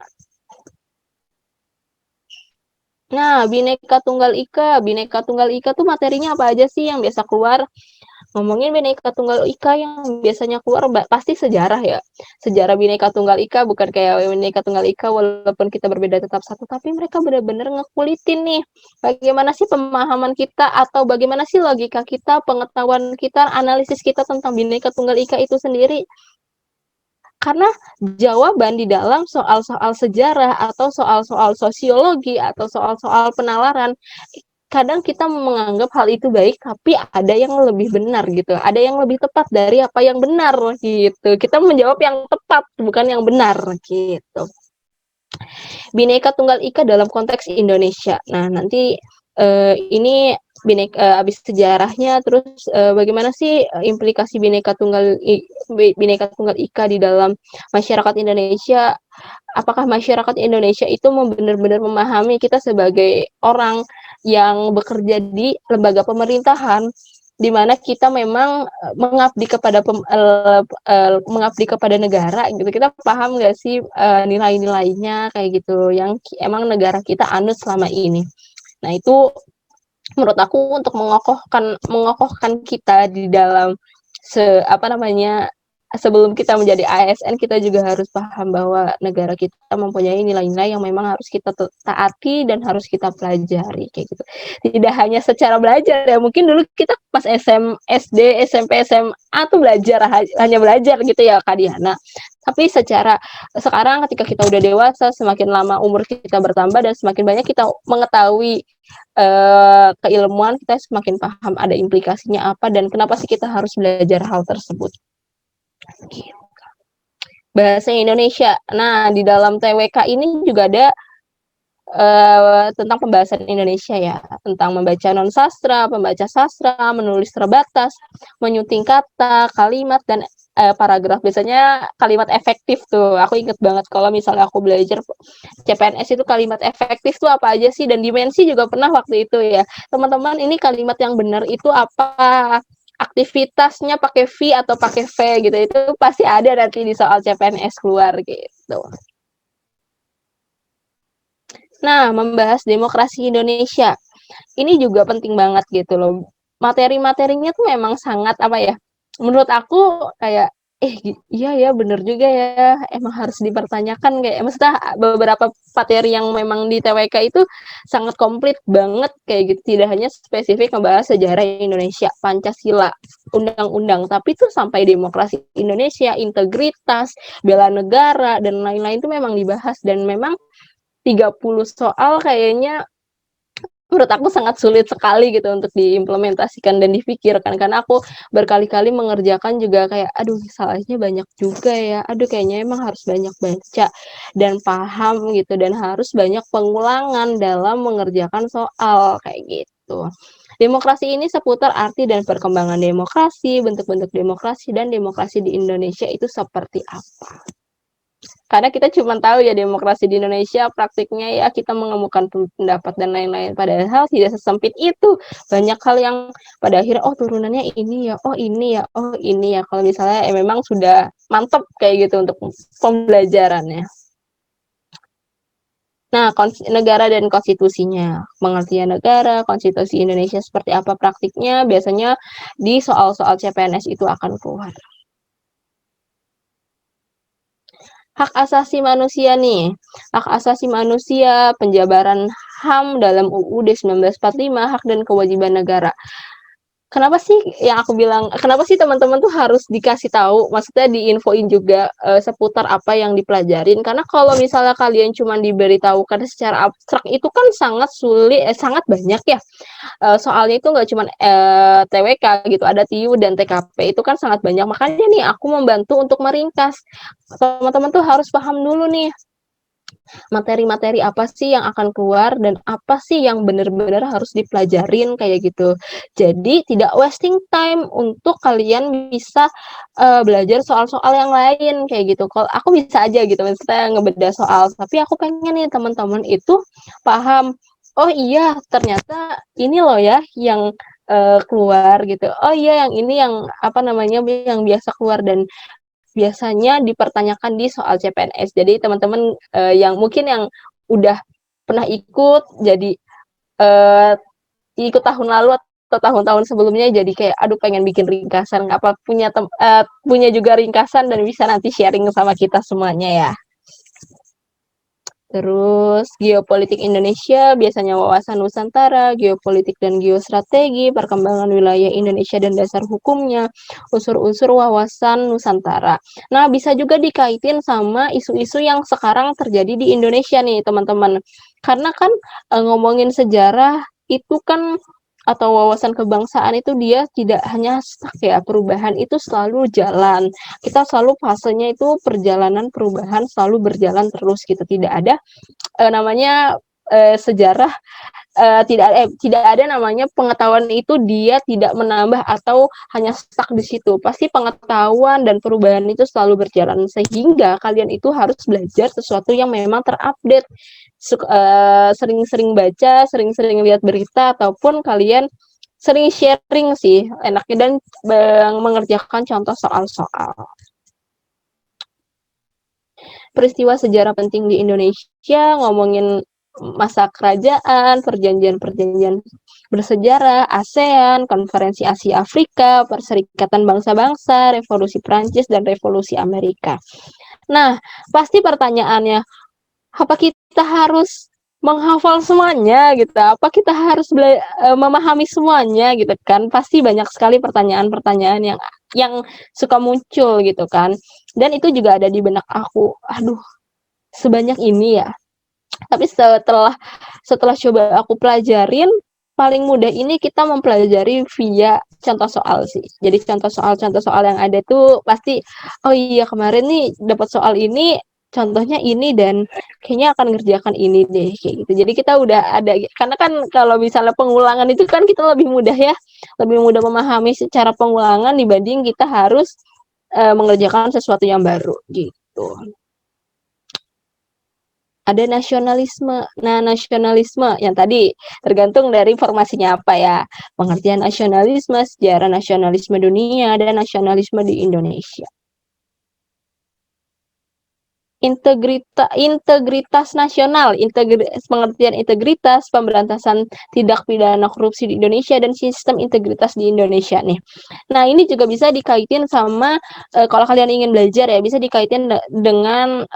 [SPEAKER 4] Nah, Bhinneka Tunggal Ika tuh materinya apa aja sih yang biasa keluar? Ngomongin Bhinneka Tunggal Ika yang biasanya keluar pasti sejarah ya. Sejarah Bhinneka Tunggal Ika bukan kayak Bhinneka Tunggal Ika walaupun kita berbeda tetap satu, tapi mereka benar-benar ngekulitin nih bagaimana sih pemahaman kita atau bagaimana sih logika kita, pengetahuan kita, analisis kita tentang Bhinneka Tunggal Ika itu sendiri. Karena jawaban di dalam soal-soal sejarah atau soal-soal sosiologi atau soal-soal penalaran, kadang kita menganggap hal itu baik, tapi ada yang lebih benar gitu, ada yang lebih tepat dari apa yang benar gitu. Kita menjawab yang tepat, bukan yang benar gitu. Bhinneka Tunggal Ika dalam konteks Indonesia. Nah, nanti ini habis sejarahnya, terus bagaimana sih implikasi Bhinneka Tunggal Ika di dalam masyarakat Indonesia? Apakah masyarakat Indonesia itu benar-benar memahami kita sebagai orang yang bekerja di lembaga pemerintahan, di mana kita memang mengabdi kepada negara gitu. Kita paham nggak sih nilai-nilainya kayak gitu yang emang negara kita anut selama ini. Nah, itu menurut aku untuk mengokohkan kita di dalam sebelum kita menjadi ASN, kita juga harus paham bahwa negara kita mempunyai nilai-nilai yang memang harus kita taati dan harus kita pelajari kayak gitu. Tidak hanya secara belajar ya, mungkin dulu kita pas SD, SMP, SMA tuh hanya belajar gitu ya Kak Diana. Tapi sekarang ketika kita udah dewasa, semakin lama umur kita bertambah dan semakin banyak kita mengetahui keilmuan, kita semakin paham ada implikasinya apa dan kenapa sih kita harus belajar hal tersebut. Bahasa Indonesia. Nah, di dalam TWK ini juga ada tentang pembahasan Indonesia ya, tentang membaca non-sastra, pembaca sastra, menulis terbatas, menyunting kata, kalimat, dan paragraf. Biasanya kalimat efektif tuh. Aku inget banget kalau misalnya aku belajar CPNS itu kalimat efektif tuh apa aja sih, dan dimensi juga pernah waktu itu ya. Teman-teman, ini kalimat yang benar itu apa? Aktivitasnya pakai V atau pakai V gitu, itu pasti ada nanti di soal CPNS keluar gitu. Nah, membahas demokrasi Indonesia, ini juga penting banget gitu loh. Materi-materinya tuh memang sangat menurut aku kayak iya ya bener juga ya, emang harus dipertanyakan, kayak maksudnya beberapa materi yang memang di TWK itu sangat komplit banget kayak gitu, tidak hanya spesifik membahas sejarah Indonesia, Pancasila, undang-undang, tapi tuh sampai demokrasi Indonesia, integritas, bela negara, dan lain-lain tuh memang dibahas, dan memang 30 soal kayaknya menurut aku sangat sulit sekali gitu untuk diimplementasikan dan difikirkan, karena aku berkali-kali mengerjakan juga kayak, aduh salahnya banyak juga ya, aduh kayaknya emang harus banyak baca dan paham gitu, dan harus banyak pengulangan dalam mengerjakan soal, kayak gitu. Demokrasi ini seputar arti dan perkembangan demokrasi, bentuk-bentuk demokrasi, dan demokrasi di Indonesia itu seperti apa. Karena kita cuma tahu ya demokrasi di Indonesia praktiknya ya kita mengemukakan pendapat dan lain-lain, padahal tidak sesempit itu. Banyak hal yang pada akhirnya turunannya ini ya, ini ya, ini ya. Kalau misalnya memang sudah mantap kayak gitu untuk pembelajarannya. Nah, negara dan konstitusinya. Pengertian negara, konstitusi Indonesia seperti apa praktiknya, biasanya di soal-soal CPNS itu akan keluar. Hak asasi manusia nih. Hak asasi manusia, penjabaran HAM dalam UUD 1945, hak dan kewajiban negara. Kenapa sih yang aku bilang, kenapa sih teman-teman tuh harus dikasih tahu, maksudnya diinfoin juga seputar apa yang dipelajarin? Karena kalau misalnya kalian cuma diberitahukan secara abstrak itu kan sangat sulit, sangat banyak ya. Soalnya itu nggak cuma TWK gitu, ada TIU dan TKP itu kan sangat banyak. Makanya nih aku membantu untuk meringkas. Teman-teman tuh harus paham dulu nih materi-materi apa sih yang akan keluar dan apa sih yang benar-benar harus dipelajarin kayak gitu. Jadi tidak wasting time untuk kalian bisa belajar soal-soal yang lain kayak gitu. Kalau aku bisa aja gitu misalnya ngebedah soal, tapi aku pengen nih teman-teman itu paham, oh iya ternyata ini loh ya yang keluar gitu. Oh iya yang ini yang apa namanya yang biasa keluar dan biasanya dipertanyakan di soal CPNS. Jadi teman-teman yang mungkin yang udah pernah ikut, jadi ikut tahun lalu atau tahun-tahun sebelumnya, jadi kayak aduh pengen bikin ringkasan, apa punya juga ringkasan dan bisa nanti sharing sama kita semuanya ya. Terus geopolitik Indonesia, biasanya wawasan Nusantara, geopolitik dan geostrategi, perkembangan wilayah Indonesia dan dasar hukumnya, unsur-unsur wawasan Nusantara. Nah, bisa juga dikaitin sama isu-isu yang sekarang terjadi di Indonesia nih, teman-teman. Karena kan ngomongin sejarah itu kan atau wawasan kebangsaan itu dia tidak hanya stuck ya, perubahan itu selalu jalan. Kita selalu fasenya itu perjalanan perubahan selalu berjalan terus gitu. Tidak ada namanya sejarah tidak ada namanya pengetahuan itu dia tidak menambah atau hanya stuck di situ. Pasti pengetahuan dan perubahan itu selalu berjalan sehingga kalian itu harus belajar sesuatu yang memang terupdate. Sering-sering baca, sering-sering lihat berita ataupun kalian sering sharing sih enaknya dan mengerjakan contoh soal-soal. Peristiwa sejarah penting di Indonesia, ngomongin masa kerajaan, perjanjian-perjanjian bersejarah, ASEAN, Konferensi Asia Afrika, Perserikatan Bangsa-Bangsa, Revolusi Prancis, dan Revolusi Amerika. Nah, pasti pertanyaannya, apa kita harus menghafal semuanya gitu? Apa kita harus memahami semuanya gitu kan? Pasti banyak sekali pertanyaan-pertanyaan yang suka muncul gitu kan. Dan itu juga ada di benak aku. Aduh, sebanyak ini ya. Tapi setelah coba aku pelajarin, paling mudah ini kita mempelajari via contoh soal sih. Jadi contoh soal yang ada tuh pasti, oh iya kemarin nih dapat soal ini, contohnya ini dan kayaknya akan ngerjakan ini deh kayak gitu. Jadi kita udah ada, karena kan kalau misalnya pengulangan itu kan kita lebih mudah ya, lebih mudah memahami secara pengulangan dibanding kita harus mengerjakan sesuatu yang baru gitu. Ada nasionalisme. Nah, nasionalisme yang tadi tergantung dari formasinya apa ya. Pengertian nasionalisme, sejarah nasionalisme dunia, dan nasionalisme di Indonesia. Integritas nasional, pengertian integritas, pemberantasan tindak pidana korupsi di Indonesia, dan sistem integritas di Indonesia nih. Nah, ini juga bisa dikaitin sama kalau kalian ingin belajar ya, bisa dikaitin dengan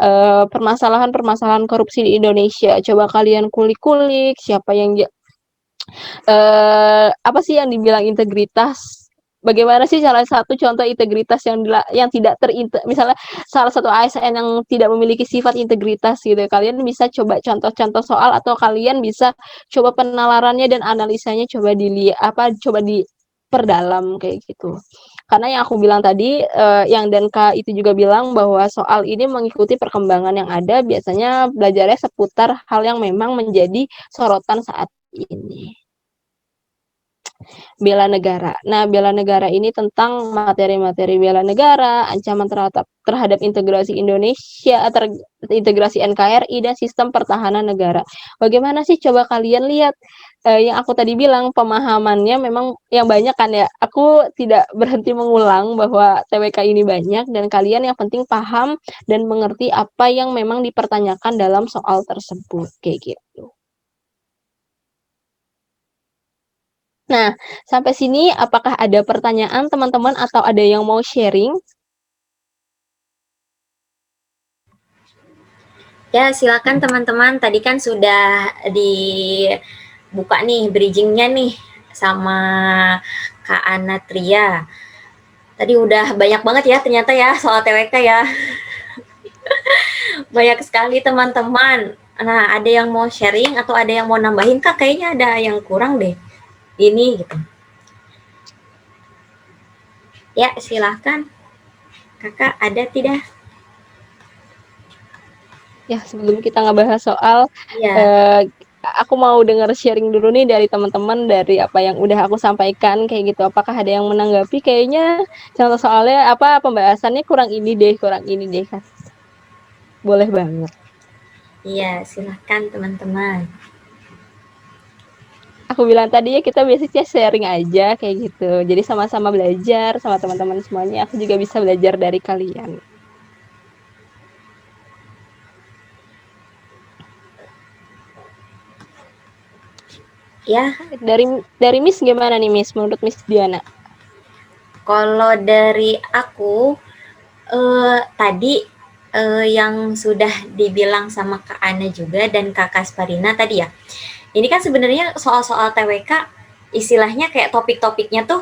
[SPEAKER 4] permasalahan-permasalahan korupsi di Indonesia. Coba kalian kulik-kulik siapa yang apa sih yang dibilang integritas. bagaimana sih salah satu contoh integritas yang tidak misalnya salah satu ASN yang tidak memiliki sifat integritas gitu. Kalian bisa coba contoh-contoh soal atau kalian bisa coba penalarannya dan analisanya coba coba diperdalam kayak gitu. Karena yang aku bilang tadi, yang Danka itu juga bilang bahwa soal ini mengikuti perkembangan yang ada, biasanya belajarnya seputar hal yang memang menjadi sorotan saat ini. Bela negara. Nah, bela negara ini tentang materi-materi bela negara, ancaman terhadap integrasi Indonesia, integrasi NKRI dan sistem pertahanan negara. Bagaimana sih coba kalian lihat yang aku tadi bilang pemahamannya memang yang banyak kan ya. Aku tidak berhenti mengulang bahwa TWK ini banyak dan kalian yang penting paham dan mengerti apa yang memang dipertanyakan dalam soal tersebut kayak gitu. Nah, sampai sini apakah ada pertanyaan teman-teman atau ada yang mau sharing?
[SPEAKER 1] Ya, silakan teman-teman. Tadi kan sudah dibuka nih bridging-nya nih sama Kak Anatria. Tadi udah banyak banget ya ternyata ya soal TWK ya. Banyak sekali teman-teman. Nah, ada yang mau sharing atau ada yang mau nambahin? Kak, kayaknya ada yang kurang deh. Ini gitu. Ya, silahkan. Kakak, ada tidak?
[SPEAKER 4] Ya, sebelum kita ngebahas soal,
[SPEAKER 1] Ya.
[SPEAKER 4] aku mau dengar sharing dulu nih dari teman-teman dari apa yang udah aku sampaikan kayak gitu. Apakah ada yang menanggapi? Kayaknya contoh soalnya pembahasannya kurang ini deh kan. Boleh banget.
[SPEAKER 1] Iya, silahkan teman-teman.
[SPEAKER 4] Aku bilang tadi ya kita biasanya sharing aja kayak gitu. Jadi sama-sama belajar sama teman-teman semuanya. Aku juga bisa belajar dari kalian.
[SPEAKER 1] Ya,
[SPEAKER 4] dari Miss gimana nih Miss menurut Miss Diana?
[SPEAKER 1] kalau dari aku tadi yang sudah dibilang sama Kak Ana juga dan Kak Kasparina tadi ya. Ini kan sebenarnya soal-soal TWK istilahnya kayak topik-topiknya tuh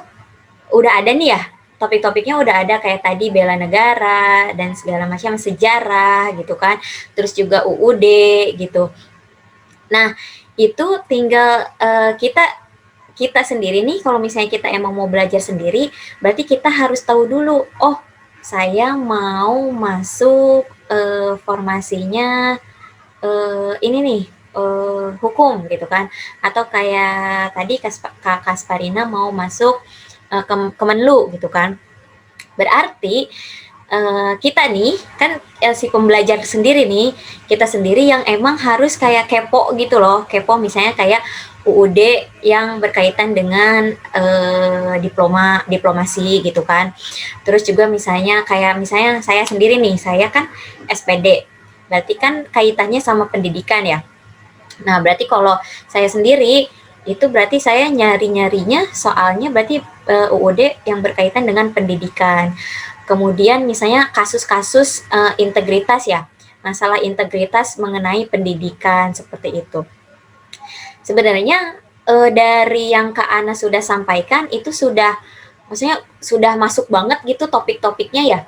[SPEAKER 1] udah ada nih ya. Topik-topiknya udah ada kayak tadi bela negara dan segala macam sejarah gitu kan. Terus juga UUD gitu. Nah, itu tinggal kita sendiri nih kalau misalnya kita emang mau belajar sendiri, berarti kita harus tahu dulu, oh saya mau masuk formasinya ini nih hukum gitu kan, atau kayak tadi Kak Kasparina mau masuk Kemenlu gitu kan. Berarti kita nih kan si pembelajar sendiri nih, kita sendiri yang emang harus kayak kepo gitu loh, kepo misalnya kayak UUD yang berkaitan dengan diplomasi gitu kan. Terus juga misalnya saya sendiri nih, saya kan SPD, berarti kan kaitannya sama pendidikan ya. Nah, berarti kalau saya sendiri itu berarti saya nyari-nyarinya soalnya berarti UUD yang berkaitan dengan pendidikan. Kemudian misalnya kasus-kasus integritas ya, masalah integritas mengenai pendidikan seperti itu. Sebenarnya dari yang Kak Ana sudah sampaikan itu maksudnya sudah masuk banget gitu topik-topiknya ya,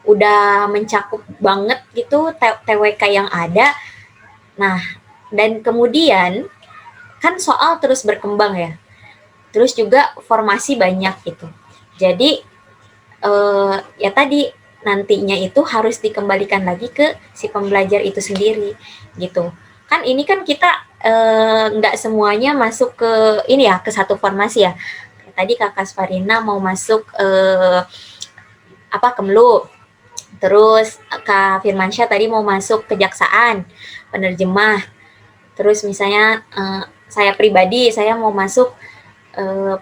[SPEAKER 1] udah mencakup banget gitu TWK yang ada. Nah, dan kemudian kan soal terus berkembang ya, terus juga formasi banyak gitu. Jadi ya tadi nantinya itu harus dikembalikan lagi ke si pembelajar itu sendiri gitu. Kan ini kan kita nggak semuanya masuk ke ini ya, ke satu formasi ya. Tadi Kak Kasparina mau masuk Kemlu, terus Kak Firmansyah tadi mau masuk kejaksaan, penerjemah. Terus misalnya saya pribadi saya mau masuk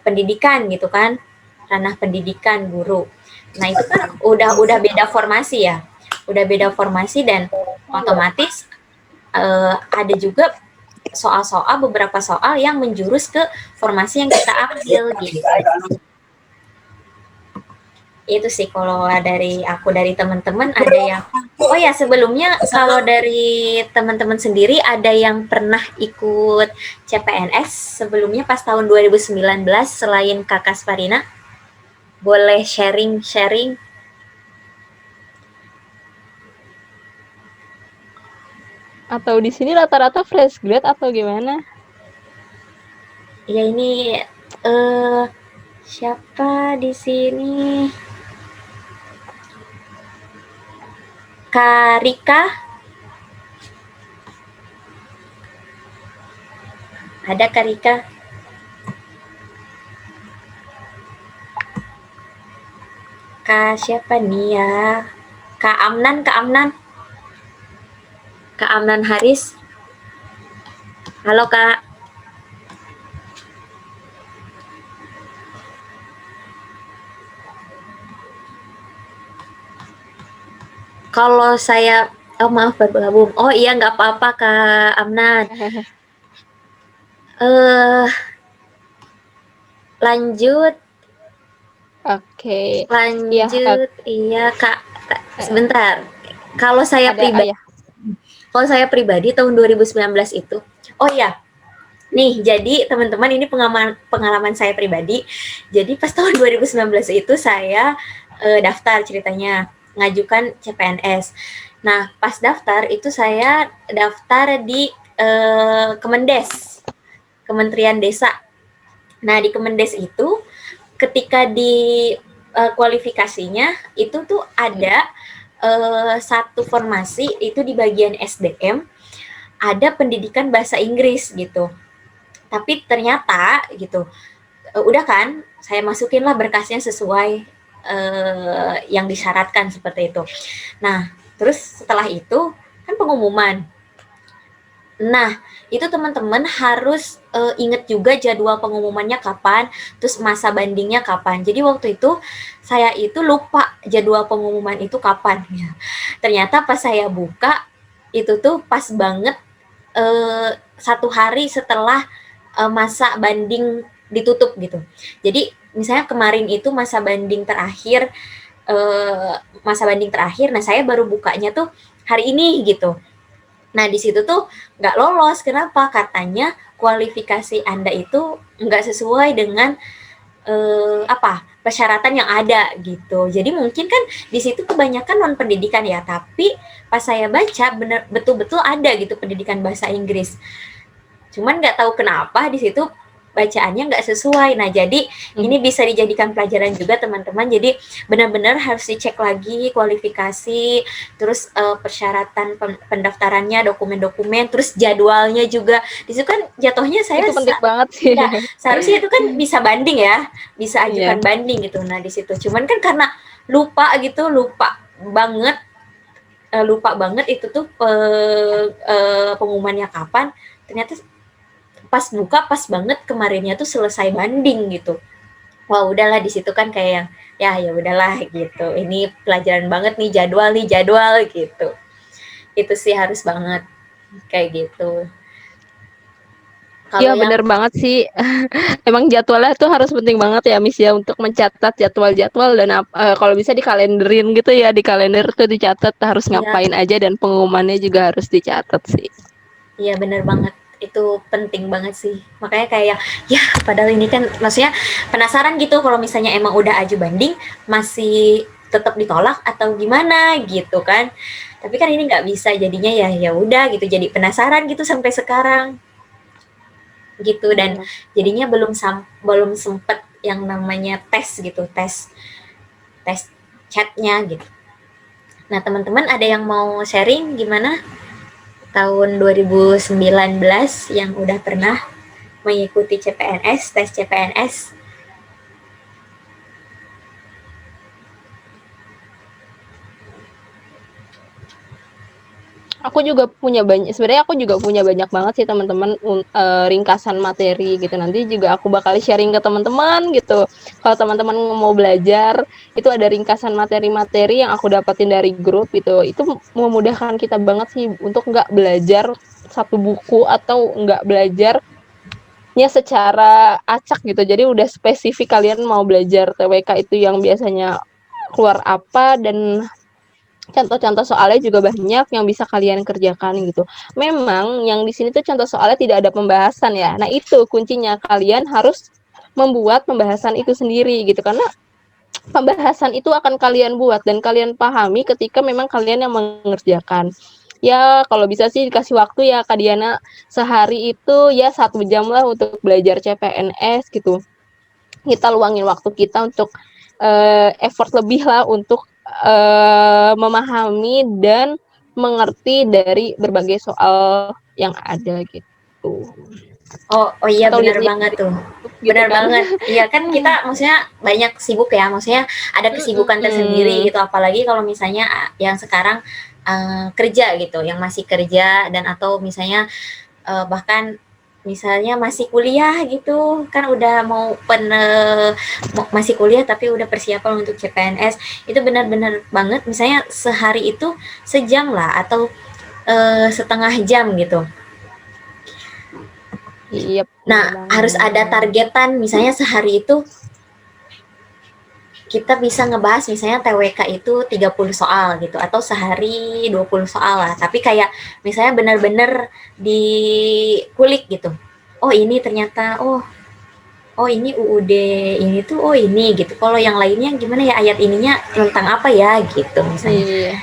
[SPEAKER 1] pendidikan gitu kan, ranah pendidikan guru. Nah, itu kan udah beda formasi ya. Udah beda formasi dan otomatis ada juga beberapa soal yang menjurus ke formasi yang kita ambil gitu. Itu sih kalau dari aku, dari teman-teman ada yang oh ya, sebelumnya kalau dari teman-teman sendiri ada yang pernah ikut CPNS sebelumnya pas tahun 2019 selain Kak Kasparina? boleh sharing-sharing.
[SPEAKER 4] Atau di sini rata-rata fresh grade atau gimana?
[SPEAKER 1] Ya ini siapa di sini? Kak Rika, ada Kak Rika? Kak siapa nih ya? Kak Amnan, Kak Amnan. Kak Amnan Haris. Halo Kak. Kalau saya, oh maaf bergabung. Oh iya nggak apa-apa Kak Amnan. Lanjut,
[SPEAKER 4] Oke. Ya,
[SPEAKER 1] lanjut. Iya Kak. Sebentar. Kalau saya
[SPEAKER 4] ada
[SPEAKER 1] pribadi,
[SPEAKER 4] ayah.
[SPEAKER 1] kalau saya pribadi tahun 2019 itu, oh iya, nih, jadi teman-teman ini pengalaman saya pribadi. Jadi pas tahun 2019 itu saya daftar ceritanya, ngajukan CPNS. Nah, pas daftar itu saya daftar di Kemendes, Kementerian Desa. Nah, di Kemendes itu ketika di kualifikasinya itu tuh ada satu formasi itu di bagian SDM ada pendidikan bahasa Inggris gitu. Tapi ternyata gitu, udah kan saya masukin lah berkasnya sesuai yang disyaratkan seperti itu. Nah, terus setelah itu kan pengumuman. Nah, itu teman-teman harus inget juga jadwal pengumumannya kapan, terus masa bandingnya kapan. Jadi waktu itu saya itu lupa jadwal pengumuman itu kapan. Ya. Ternyata pas saya buka itu tuh pas banget 1 hari setelah masa banding ditutup gitu. Jadi misalnya kemarin itu masa banding terakhir. Nah saya baru bukanya tuh hari ini gitu. Nah di situ tuh nggak lolos. Kenapa? Katanya kualifikasi Anda itu nggak sesuai dengan persyaratan yang ada gitu. Jadi mungkin kan di situ kebanyakan non pendidikan ya, tapi pas saya baca bener betul-betul ada gitu pendidikan bahasa Inggris. Cuman nggak tahu kenapa di situ bacaannya nggak sesuai. Nah, jadi ini bisa dijadikan pelajaran juga teman-teman. Jadi benar-benar harus dicek lagi kualifikasi, terus persyaratan pendaftarannya, dokumen-dokumen, terus jadwalnya juga. Di situ kan jatuhnya saya
[SPEAKER 4] Itu penting banget sih.
[SPEAKER 1] ya, seharusnya itu kan bisa banding ya, bisa ajukan
[SPEAKER 4] Iya.
[SPEAKER 1] banding gitu. Nah, di situ cuman kan karena lupa gitu, banget lupa banget itu tuh pengumumannya kapan. Ternyata pas buka pas banget kemarinnya tuh selesai banding gitu. Wah udahlah di situ kan kayak yang ya udahlah gitu. Ini pelajaran banget nih jadwal gitu. Itu sih harus banget kayak gitu.
[SPEAKER 4] Iya
[SPEAKER 1] Kalau yang
[SPEAKER 4] bener banget sih. Emang jadwalnya tuh harus penting banget ya Miss ya untuk mencatat jadwal-jadwal dan kalau bisa dikalenderin gitu ya, di kalender tuh dicatat harus
[SPEAKER 1] ya
[SPEAKER 4] ngapain aja dan pengumumannya juga harus dicatat sih.
[SPEAKER 1] iya bener banget itu penting banget sih. Makanya kayak ya padahal ini kan maksudnya penasaran gitu kalau misalnya emang udah aju banding masih tetap ditolak atau gimana gitu kan. Tapi kan ini nggak bisa jadinya ya udah gitu jadi penasaran gitu sampai sekarang gitu dan jadinya belum sempet yang namanya tes gitu tes tes chatnya gitu. Nah teman-teman ada yang mau sharing gimana tahun 2019 yang udah pernah mengikuti CPNS tes CPNS?
[SPEAKER 4] Sebenarnya aku juga punya banyak banget sih teman-teman ringkasan materi gitu. Nanti juga aku bakal sharing ke teman-teman gitu. Kalau teman-teman mau belajar, itu ada ringkasan materi-materi yang aku dapetin dari grup gitu. Itu memudahkan kita banget sih untuk nggak belajar satu buku atau nggak belajarnya secara acak gitu. Jadi udah spesifik kalian mau belajar TWK itu yang biasanya keluar apa dan contoh-contoh soalnya juga banyak yang bisa kalian kerjakan gitu. Memang yang di sini tuh contoh soalnya tidak ada pembahasan ya. Nah itu kuncinya kalian harus membuat pembahasan itu sendiri gitu karena pembahasan itu akan kalian buat dan kalian pahami ketika memang kalian yang mengerjakan. Ya kalau bisa sih dikasih waktu ya Kak Diana, sehari itu ya 1 jam lah untuk belajar CPNS gitu. Kita luangin waktu kita untuk effort lebih lah untuk memahami dan mengerti dari berbagai soal yang ada gitu.
[SPEAKER 1] Oh iya,
[SPEAKER 4] Atau
[SPEAKER 1] benar
[SPEAKER 4] lihat-lihat
[SPEAKER 1] banget tuh.
[SPEAKER 4] gitu
[SPEAKER 1] Benar
[SPEAKER 4] kan.
[SPEAKER 1] banget. Iya kan, kita maksudnya banyak sibuk ya, maksudnya ada kesibukan tersendiri gitu, apalagi kalau misalnya yang sekarang kerja gitu, yang masih kerja dan atau misalnya bahkan misalnya masih kuliah gitu kan, udah masih kuliah tapi udah persiapan untuk CPNS, itu benar-benar banget misalnya sehari itu sejam lah atau setengah jam gitu.
[SPEAKER 4] Iya,
[SPEAKER 1] Nah, harus ada targetan, misalnya sehari itu kita bisa ngebahas misalnya TWK itu 30 soal gitu, atau sehari 20 soal lah. Tapi kayak misalnya benar-benar dikulik gitu. Oh ini ternyata, oh ini UUD ini tuh, oh ini gitu. Kalau yang lainnya gimana ya, ayat ininya tentang apa ya gitu misalnya.
[SPEAKER 4] Iya.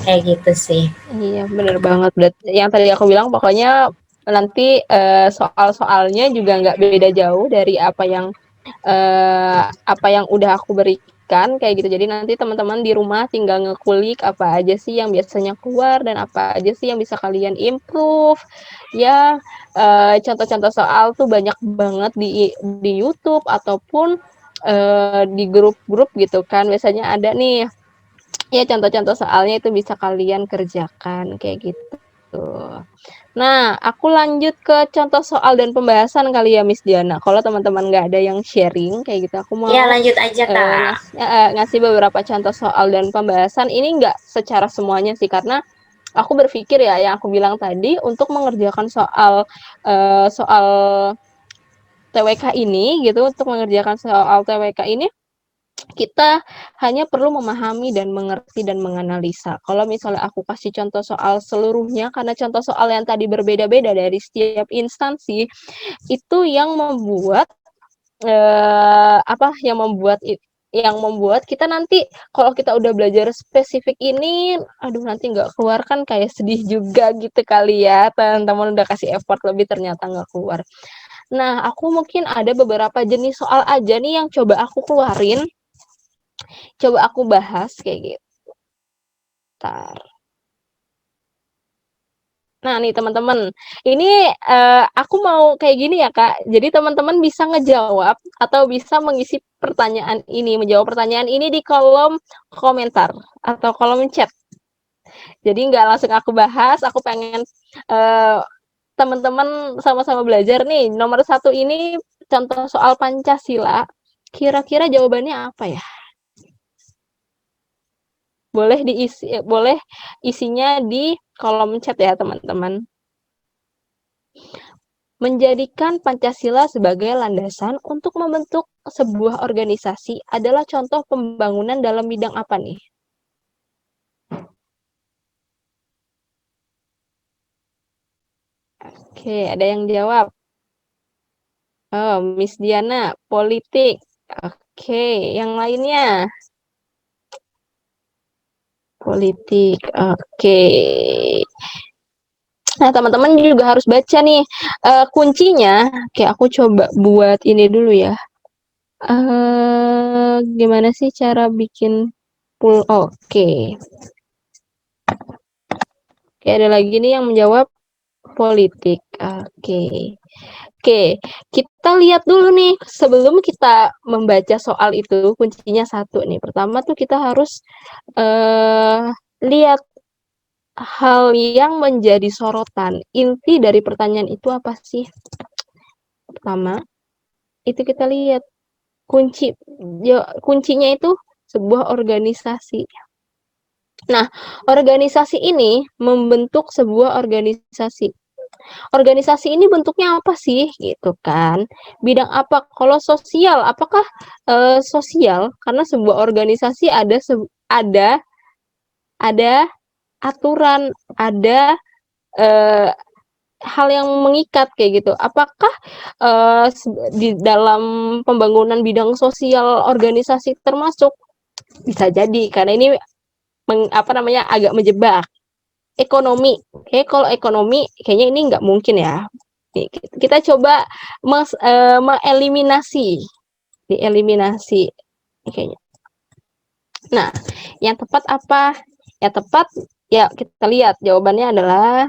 [SPEAKER 1] Kayak gitu sih.
[SPEAKER 4] Iya, bener banget. Yang tadi aku bilang pokoknya nanti soal-soalnya juga nggak beda jauh dari apa yang udah aku berikan kayak gitu. Jadi nanti teman-teman di rumah tinggal ngekulik apa aja sih yang biasanya keluar dan apa aja sih yang bisa kalian improve. Ya, contoh-contoh soal tuh banyak banget di YouTube ataupun di grup-grup gitu kan. Biasanya ada nih ya contoh-contoh soalnya itu bisa kalian kerjakan kayak gitu. Nah, aku lanjut ke contoh soal dan pembahasan kali ya Miss Diana. Kalau teman-teman nggak ada yang sharing kayak gitu, aku
[SPEAKER 1] Ya
[SPEAKER 4] mau
[SPEAKER 1] lanjut aja Kak.
[SPEAKER 4] ngasih beberapa contoh soal dan pembahasan. Ini nggak secara semuanya sih, karena aku berpikir ya yang aku bilang tadi untuk mengerjakan soal TWK ini gitu, untuk mengerjakan soal TWK ini kita hanya perlu memahami dan mengerti dan menganalisa. Kalau misalnya aku kasih contoh soal seluruhnya, karena contoh soal yang tadi berbeda-beda dari setiap instansi, itu yang membuat yang membuat kita nanti kalau kita udah belajar spesifik ini, aduh nanti nggak keluar kan kayak sedih juga gitu kali ya, teman-teman udah kasih effort lebih ternyata nggak keluar. Nah, aku mungkin ada beberapa jenis soal aja nih yang coba aku keluarin, coba aku bahas kayak gitu. Nah nih teman-teman, ini aku mau kayak gini ya Kak, jadi teman-teman bisa ngejawab atau bisa mengisi pertanyaan ini, menjawab pertanyaan ini di kolom komentar atau kolom chat. Jadi nggak langsung aku bahas, aku pengen teman-teman sama-sama belajar nih. Nomor 1 ini contoh soal Pancasila, kira-kira jawabannya apa ya? Boleh isinya di kolom chat ya teman-teman. Menjadikan Pancasila sebagai landasan untuk membentuk sebuah organisasi adalah contoh pembangunan dalam bidang apa nih? Oke, ada yang jawab. Oh, Miss Diana, politik. Oke, yang lainnya? Politik. Oke. Nah, teman-teman juga harus baca nih kuncinya. Oke, aku coba buat ini dulu ya. Gimana sih cara bikin pool? Oke. Oke, ada lagi nih yang menjawab politik. Oke, kita lihat dulu nih sebelum kita membaca soal itu, kuncinya 1 nih. Pertama tuh kita harus lihat hal yang menjadi sorotan. Inti dari pertanyaan itu apa sih? Pertama, itu kita lihat kuncinya itu sebuah organisasi. Nah, organisasi ini membentuk sebuah organisasi. Organisasi ini bentuknya apa sih gitu kan? Bidang apa? Kalau sosial, apakah sosial? Karena sebuah organisasi ada aturan, ada hal yang mengikat kayak gitu. Apakah di dalam pembangunan bidang sosial organisasi termasuk? Bisa jadi karena ini agak menjebak. Ekonomi, kalau ekonomi kayaknya ini nggak mungkin ya. Kita coba dieliminasi kayaknya. Nah, yang tepat apa? Yang tepat ya kita lihat jawabannya adalah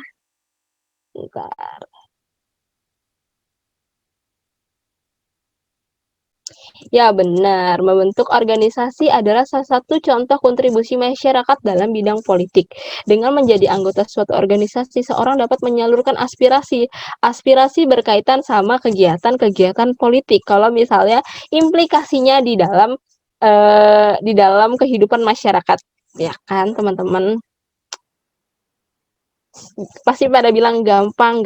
[SPEAKER 4] ya benar, membentuk organisasi adalah salah satu contoh kontribusi masyarakat dalam bidang politik. Dengan menjadi anggota suatu organisasi, seorang dapat menyalurkan aspirasi. Aspirasi berkaitan sama kegiatan-kegiatan politik. Kalau misalnya implikasinya di dalam kehidupan masyarakat, ya kan teman-teman? Pasti pada bilang gampang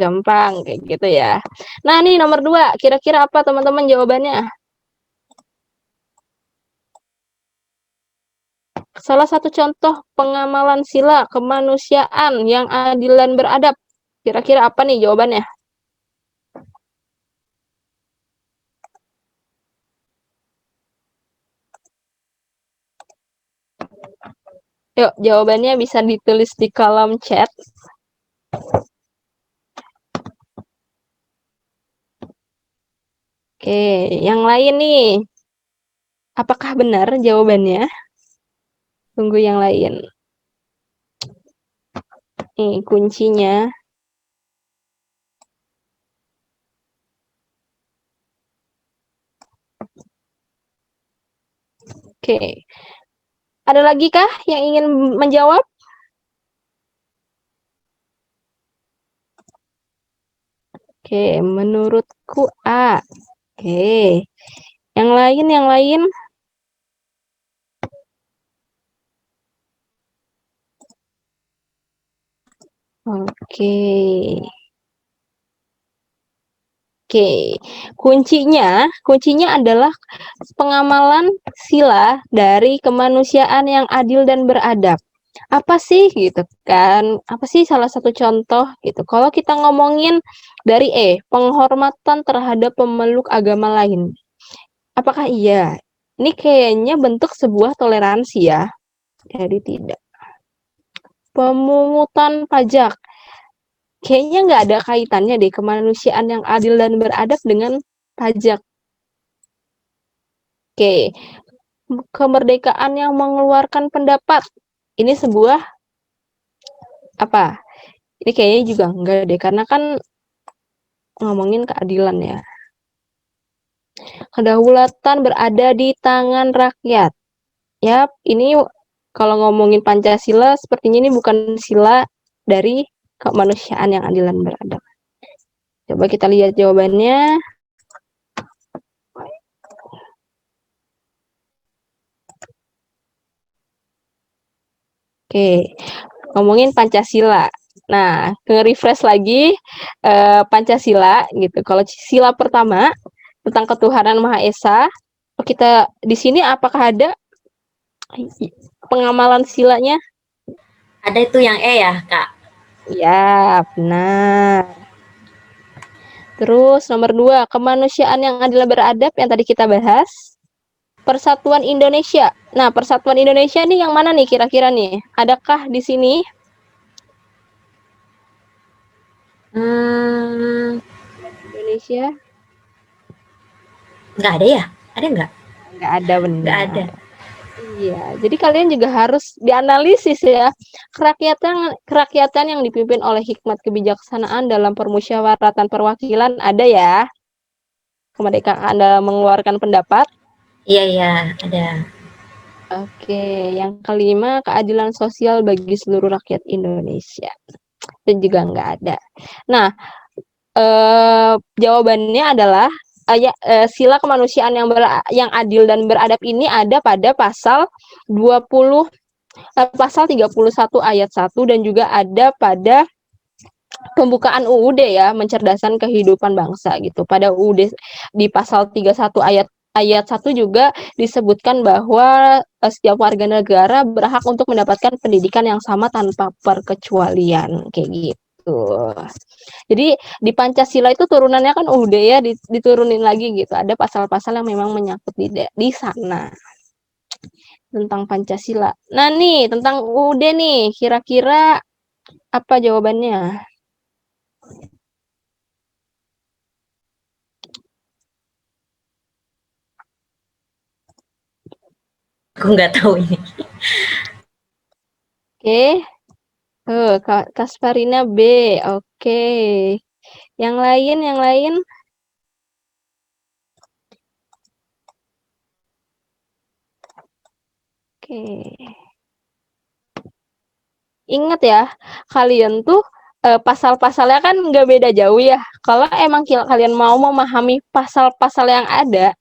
[SPEAKER 4] kayak gitu ya. Nah, nih nomor 2, kira-kira apa teman-teman jawabannya? Salah satu contoh pengamalan sila kemanusiaan yang adil dan beradab. Kira-kira apa nih jawabannya? Yuk, jawabannya bisa ditulis di kolom chat. Oke, yang lain nih. Apakah benar jawabannya? Tunggu yang lain. Nih, kuncinya. Oke. Ada lagi kah yang ingin menjawab? Oke, menurutku A. Oke. Yang lain. Oke. Oke, kuncinya adalah pengamalan sila dari kemanusiaan yang adil dan beradab. Apa sih gitu kan? Apa sih salah satu contoh gitu? Kalau kita ngomongin dari penghormatan terhadap pemeluk agama lain. Apakah iya? Ini kayaknya bentuk sebuah toleransi ya. Jadi tidak. Pemungutan pajak. Kayaknya nggak ada kaitannya deh kemanusiaan yang adil dan beradab dengan pajak. Oke, kemerdekaan yang mengeluarkan pendapat. Ini sebuah apa? Ini kayaknya juga enggak deh, karena kan ngomongin keadilan ya. Kedaulatan berada di tangan rakyat. Yap, ini kalau ngomongin Pancasila, sepertinya ini bukan sila dari kemanusiaan yang adil dan beradab. Coba kita lihat jawabannya. Oke, ngomongin Pancasila. Nah, nge-refresh lagi Pancasila gitu. Kalau sila pertama tentang ketuhanan Maha Esa, kita di sini apakah ada pengamalan silanya?
[SPEAKER 5] Ada itu yang E ya, Kak?
[SPEAKER 4] Ya, benar. Terus nomor 2, kemanusiaan yang adil beradab yang tadi kita bahas. Persatuan Indonesia. Nah, Persatuan Indonesia ini yang mana nih kira-kira nih? Adakah di sini? Indonesia?
[SPEAKER 5] Nggak ada ya? Ada nggak?
[SPEAKER 4] Nggak ada, benar.
[SPEAKER 5] Nggak ada.
[SPEAKER 4] Iya, jadi kalian juga harus dianalisis ya. Kerakyatan yang dipimpin oleh hikmat kebijaksanaan dalam permusyawaratan perwakilan ada ya. Kemerdekaan dalam mengeluarkan pendapat.
[SPEAKER 5] Iya, ada.
[SPEAKER 4] Oke, yang kelima, keadilan sosial bagi seluruh rakyat Indonesia. Itu juga nggak ada. Nah, jawabannya adalah sila kemanusiaan yang adil dan beradab ini ada pada pasal 31 ayat 1 dan juga ada pada pembukaan UUD ya, mencerdaskan kehidupan bangsa gitu. Pada UUD di pasal 31 ayat 1 juga disebutkan bahwa setiap warga negara berhak untuk mendapatkan pendidikan yang sama tanpa perkecualian kayak gitu. Jadi di Pancasila itu turunannya kan UUD ya, diturunin lagi gitu. Ada pasal-pasal yang memang menyangkut di sana tentang Pancasila. Nah nih tentang UUD nih, kira-kira apa jawabannya?
[SPEAKER 1] Aku nggak tahu ini.
[SPEAKER 4] Oke, Kasparina B. Oke, yang lain. Oke. Ingat ya, kalian tuh pasal-pasalnya kan nggak beda jauh ya. Kalau emang kalian mau memahami pasal-pasal yang ada,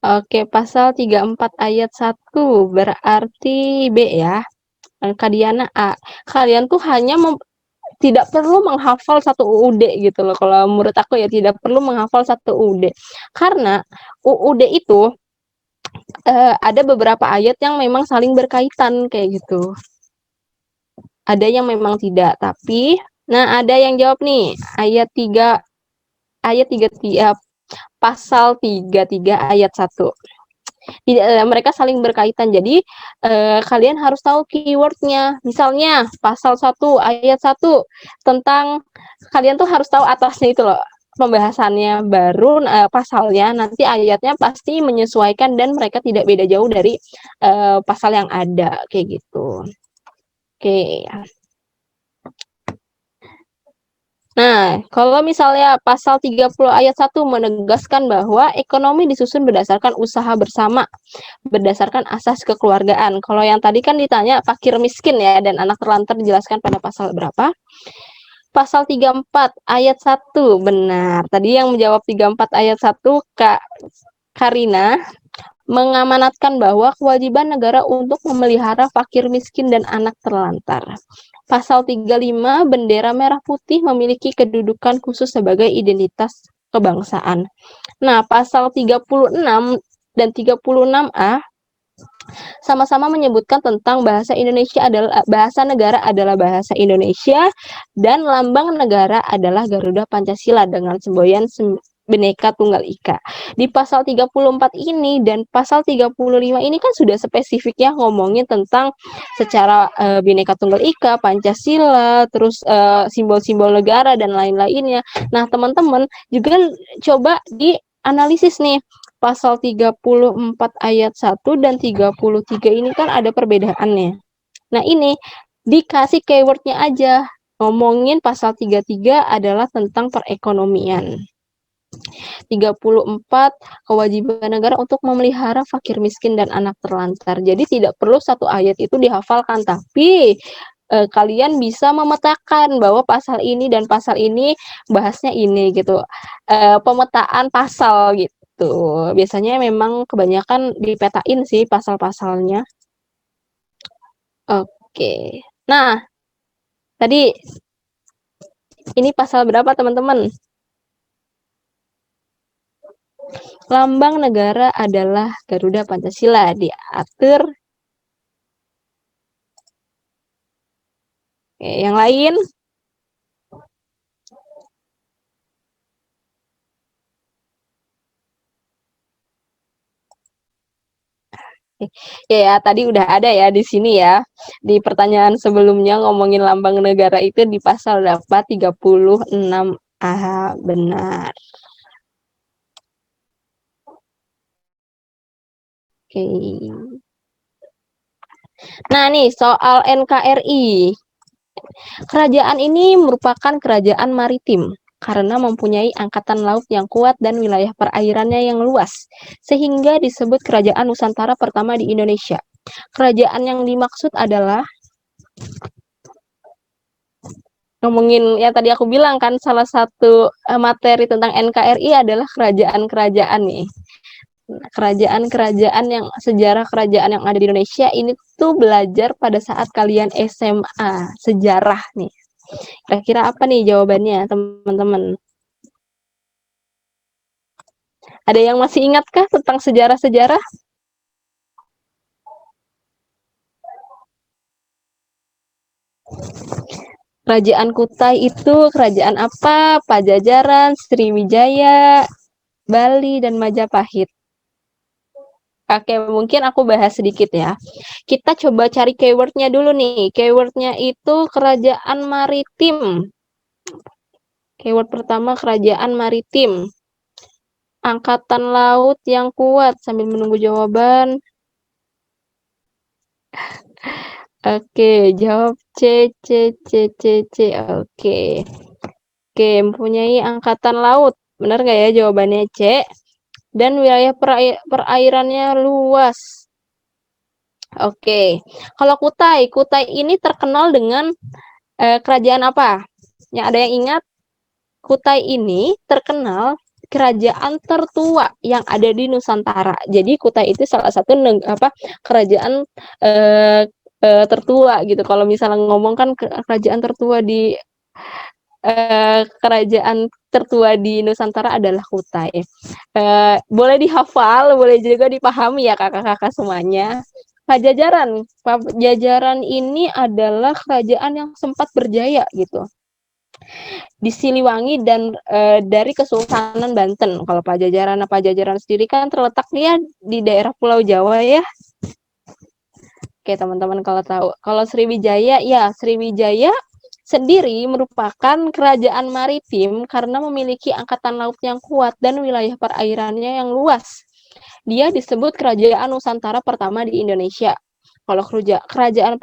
[SPEAKER 4] oke, pasal 34 ayat 1 berarti B ya. Kadiana A. Kalian tuh hanya tidak perlu menghafal satu UUD gitu loh. Kalau menurut aku ya tidak perlu menghafal satu UUD. Karena UUD itu ada beberapa ayat yang memang saling berkaitan kayak gitu. Ada yang memang tidak, tapi nah ada yang jawab nih, ayat 33 pasal 33 ayat 1. Mereka saling berkaitan. Jadi kalian harus tahu keywordnya. Misalnya pasal 1 ayat 1 tentang kalian tuh harus tahu atasnya itu loh pembahasannya, baru pasalnya, nanti ayatnya pasti menyesuaikan dan mereka tidak beda jauh dari pasal yang ada kayak gitu. Oke. Nah, kalau misalnya pasal 30 ayat 1 menegaskan bahwa ekonomi disusun berdasarkan usaha bersama, berdasarkan asas kekeluargaan. Kalau yang tadi kan ditanya fakir miskin ya, dan anak terlantar dijelaskan pada pasal berapa? Pasal 34 ayat 1, benar. Tadi yang menjawab 34 ayat 1, Kak Karina, mengamanatkan bahwa kewajiban negara untuk memelihara fakir miskin dan anak terlantar. Pasal 35, bendera merah putih memiliki kedudukan khusus sebagai identitas kebangsaan. Nah, pasal 36 dan 36A sama-sama menyebutkan tentang bahasa negara adalah bahasa Indonesia dan lambang negara adalah Garuda Pancasila dengan semboyan Bhinneka Tunggal Ika. Di pasal 34 ini dan pasal 35 ini kan sudah spesifik ya ngomongin tentang secara Bhinneka Tunggal Ika, Pancasila, terus simbol-simbol negara dan lain-lainnya. Nah, teman-teman juga coba dianalisis nih. Pasal 34 ayat 1 dan 33 ini kan ada perbedaannya. Nah, ini dikasih keywordnya aja. Ngomongin pasal 33 adalah tentang perekonomian. 34 kewajiban negara untuk memelihara fakir miskin dan anak terlantar. Jadi tidak perlu satu ayat itu dihafalkan, tapi kalian bisa memetakan bahwa pasal ini dan pasal ini bahasnya ini gitu. Pemetaan pasal gitu. Biasanya memang kebanyakan dipetain sih pasal-pasalnya. Oke. Nah, tadi ini pasal berapa teman-teman? Lambang negara adalah Garuda Pancasila, diatur. Oke, yang lain? Ya, tadi udah ada ya di sini ya. Di pertanyaan sebelumnya ngomongin lambang negara itu di pasal berapa? 36A, benar. Oke. Nah, nih soal NKRI. Kerajaan ini merupakan kerajaan maritim karena mempunyai angkatan laut yang kuat dan wilayah perairannya yang luas, sehingga disebut kerajaan Nusantara pertama di Indonesia. Kerajaan yang dimaksud adalah ngomongin yang tadi aku bilang kan salah satu materi tentang NKRI adalah kerajaan-kerajaan nih. Kerajaan-kerajaan yang sejarah kerajaan yang ada di Indonesia ini tuh belajar pada saat kalian SMA, sejarah nih. Kira-kira apa nih jawabannya, teman-teman? Ada yang masih ingatkah tentang sejarah-sejarah? Kerajaan Kutai itu kerajaan apa? Pajajaran, Sriwijaya, Bali, dan Majapahit. Oke, mungkin aku bahas sedikit ya. Kita coba cari keywordnya dulu nih. Keywordnya itu kerajaan maritim. Keyword pertama kerajaan maritim. Angkatan laut yang kuat. Sambil menunggu jawaban. Oke, jawab C, C, C, C, C. Oke. Oke, mempunyai angkatan laut. Benar nggak ya jawabannya C? Dan wilayah perairannya luas. Oke. Kalau Kutai, Kutai ini terkenal dengan kerajaan apa? Yang ada yang ingat? Kutai ini terkenal kerajaan tertua yang ada di Nusantara. Jadi Kutai itu salah satu kerajaan tertua gitu. Kalau misalnya ngomong kan kerajaan tertua di kerajaan tertua di Nusantara adalah Kutai. Boleh dihafal, boleh juga dipahami ya kakak-kakak semuanya. Pajajaran. Pajajaran ini adalah kerajaan yang sempat berjaya gitu di Siliwangi dan dari Kesultanan Banten. Kalau Pajajaran sendiri kan terletaknya di daerah Pulau Jawa ya. Oke teman-teman kalau tahu. Kalau Sriwijaya ya Sriwijaya sendiri merupakan kerajaan maritim karena memiliki angkatan laut yang kuat dan wilayah perairannya yang luas. Dia disebut kerajaan Nusantara pertama di Indonesia. Kalau kerajaan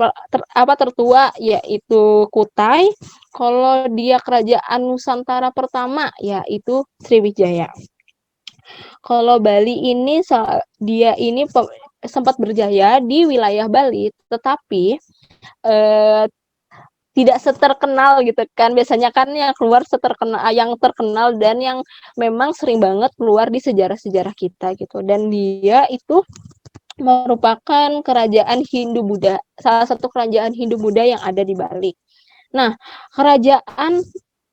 [SPEAKER 4] tertua yaitu Kutai, kalau dia kerajaan Nusantara pertama yaitu Sriwijaya. Kalau Bali ini dia ini sempat berjaya di wilayah Bali, tetapi tidak seterkenal gitu kan. Biasanya kan yang keluar yang terkenal dan yang memang sering banget keluar di sejarah-sejarah kita gitu. Dan dia itu merupakan kerajaan Hindu-Buddha, salah satu kerajaan Hindu-Buddha yang ada di Bali. Nah, kerajaan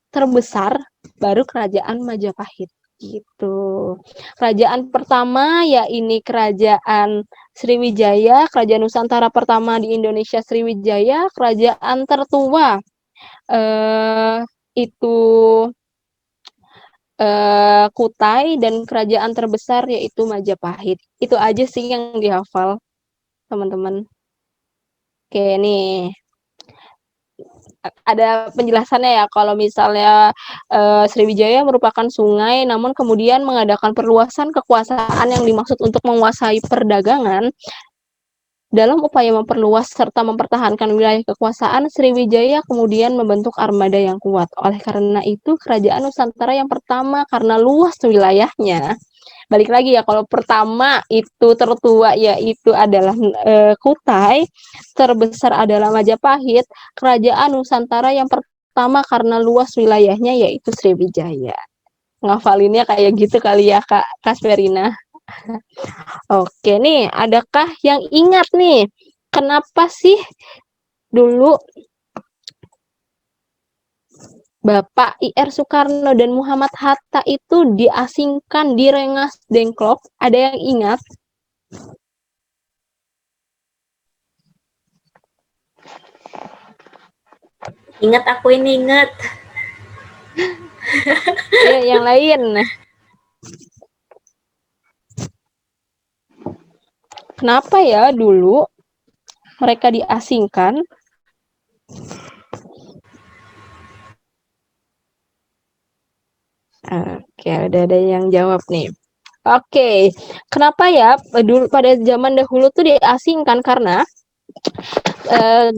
[SPEAKER 4] terbesar baru kerajaan Majapahit gitu. Kerajaan pertama ya ini kerajaan Sriwijaya, kerajaan Nusantara pertama di Indonesia Sriwijaya, kerajaan tertua itu Kutai dan kerajaan terbesar yaitu Majapahit. Itu aja sih yang dihafal teman-teman. Oke nih ada penjelasannya ya kalau misalnya Sriwijaya merupakan sungai namun kemudian mengadakan perluasan kekuasaan yang dimaksud untuk menguasai perdagangan. Dalam upaya memperluas serta mempertahankan wilayah kekuasaan, Sriwijaya kemudian membentuk armada yang kuat. Oleh karena itu, kerajaan Nusantara yang pertama karena luas wilayahnya. Balik lagi ya, kalau pertama itu tertua yaitu adalah Kutai, terbesar adalah Majapahit, kerajaan Nusantara yang pertama karena luas wilayahnya yaitu Sriwijaya. Ngafalinnya kayak gitu kali ya Kak Kasperina. Oke nih, adakah yang ingat nih, kenapa sih dulu Bapak I.R. Soekarno dan Muhammad Hatta itu diasingkan di Rengas Dengklok? Ada yang ingat?
[SPEAKER 1] Ingat, aku ini ingat.
[SPEAKER 4] Yang lain. Kenapa ya dulu mereka diasingkan? Oke, udah ada yang jawab nih. Oke, kenapa ya dulu pada zaman dahulu tuh diasingkan karena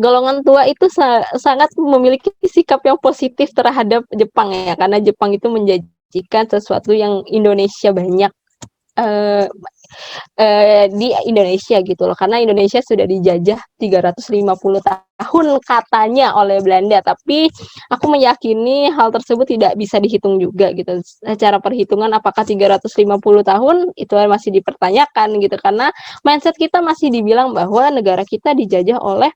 [SPEAKER 4] golongan tua itu sangat memiliki sikap yang positif terhadap Jepang ya, karena Jepang itu menjanjikan sesuatu yang Indonesia banyak di Indonesia gitu loh, karena Indonesia sudah dijajah 350 tahun katanya oleh Belanda, tapi aku meyakini hal tersebut tidak bisa dihitung juga gitu. Secara perhitungan apakah 350 tahun itu masih dipertanyakan gitu, karena mindset kita masih dibilang bahwa negara kita dijajah oleh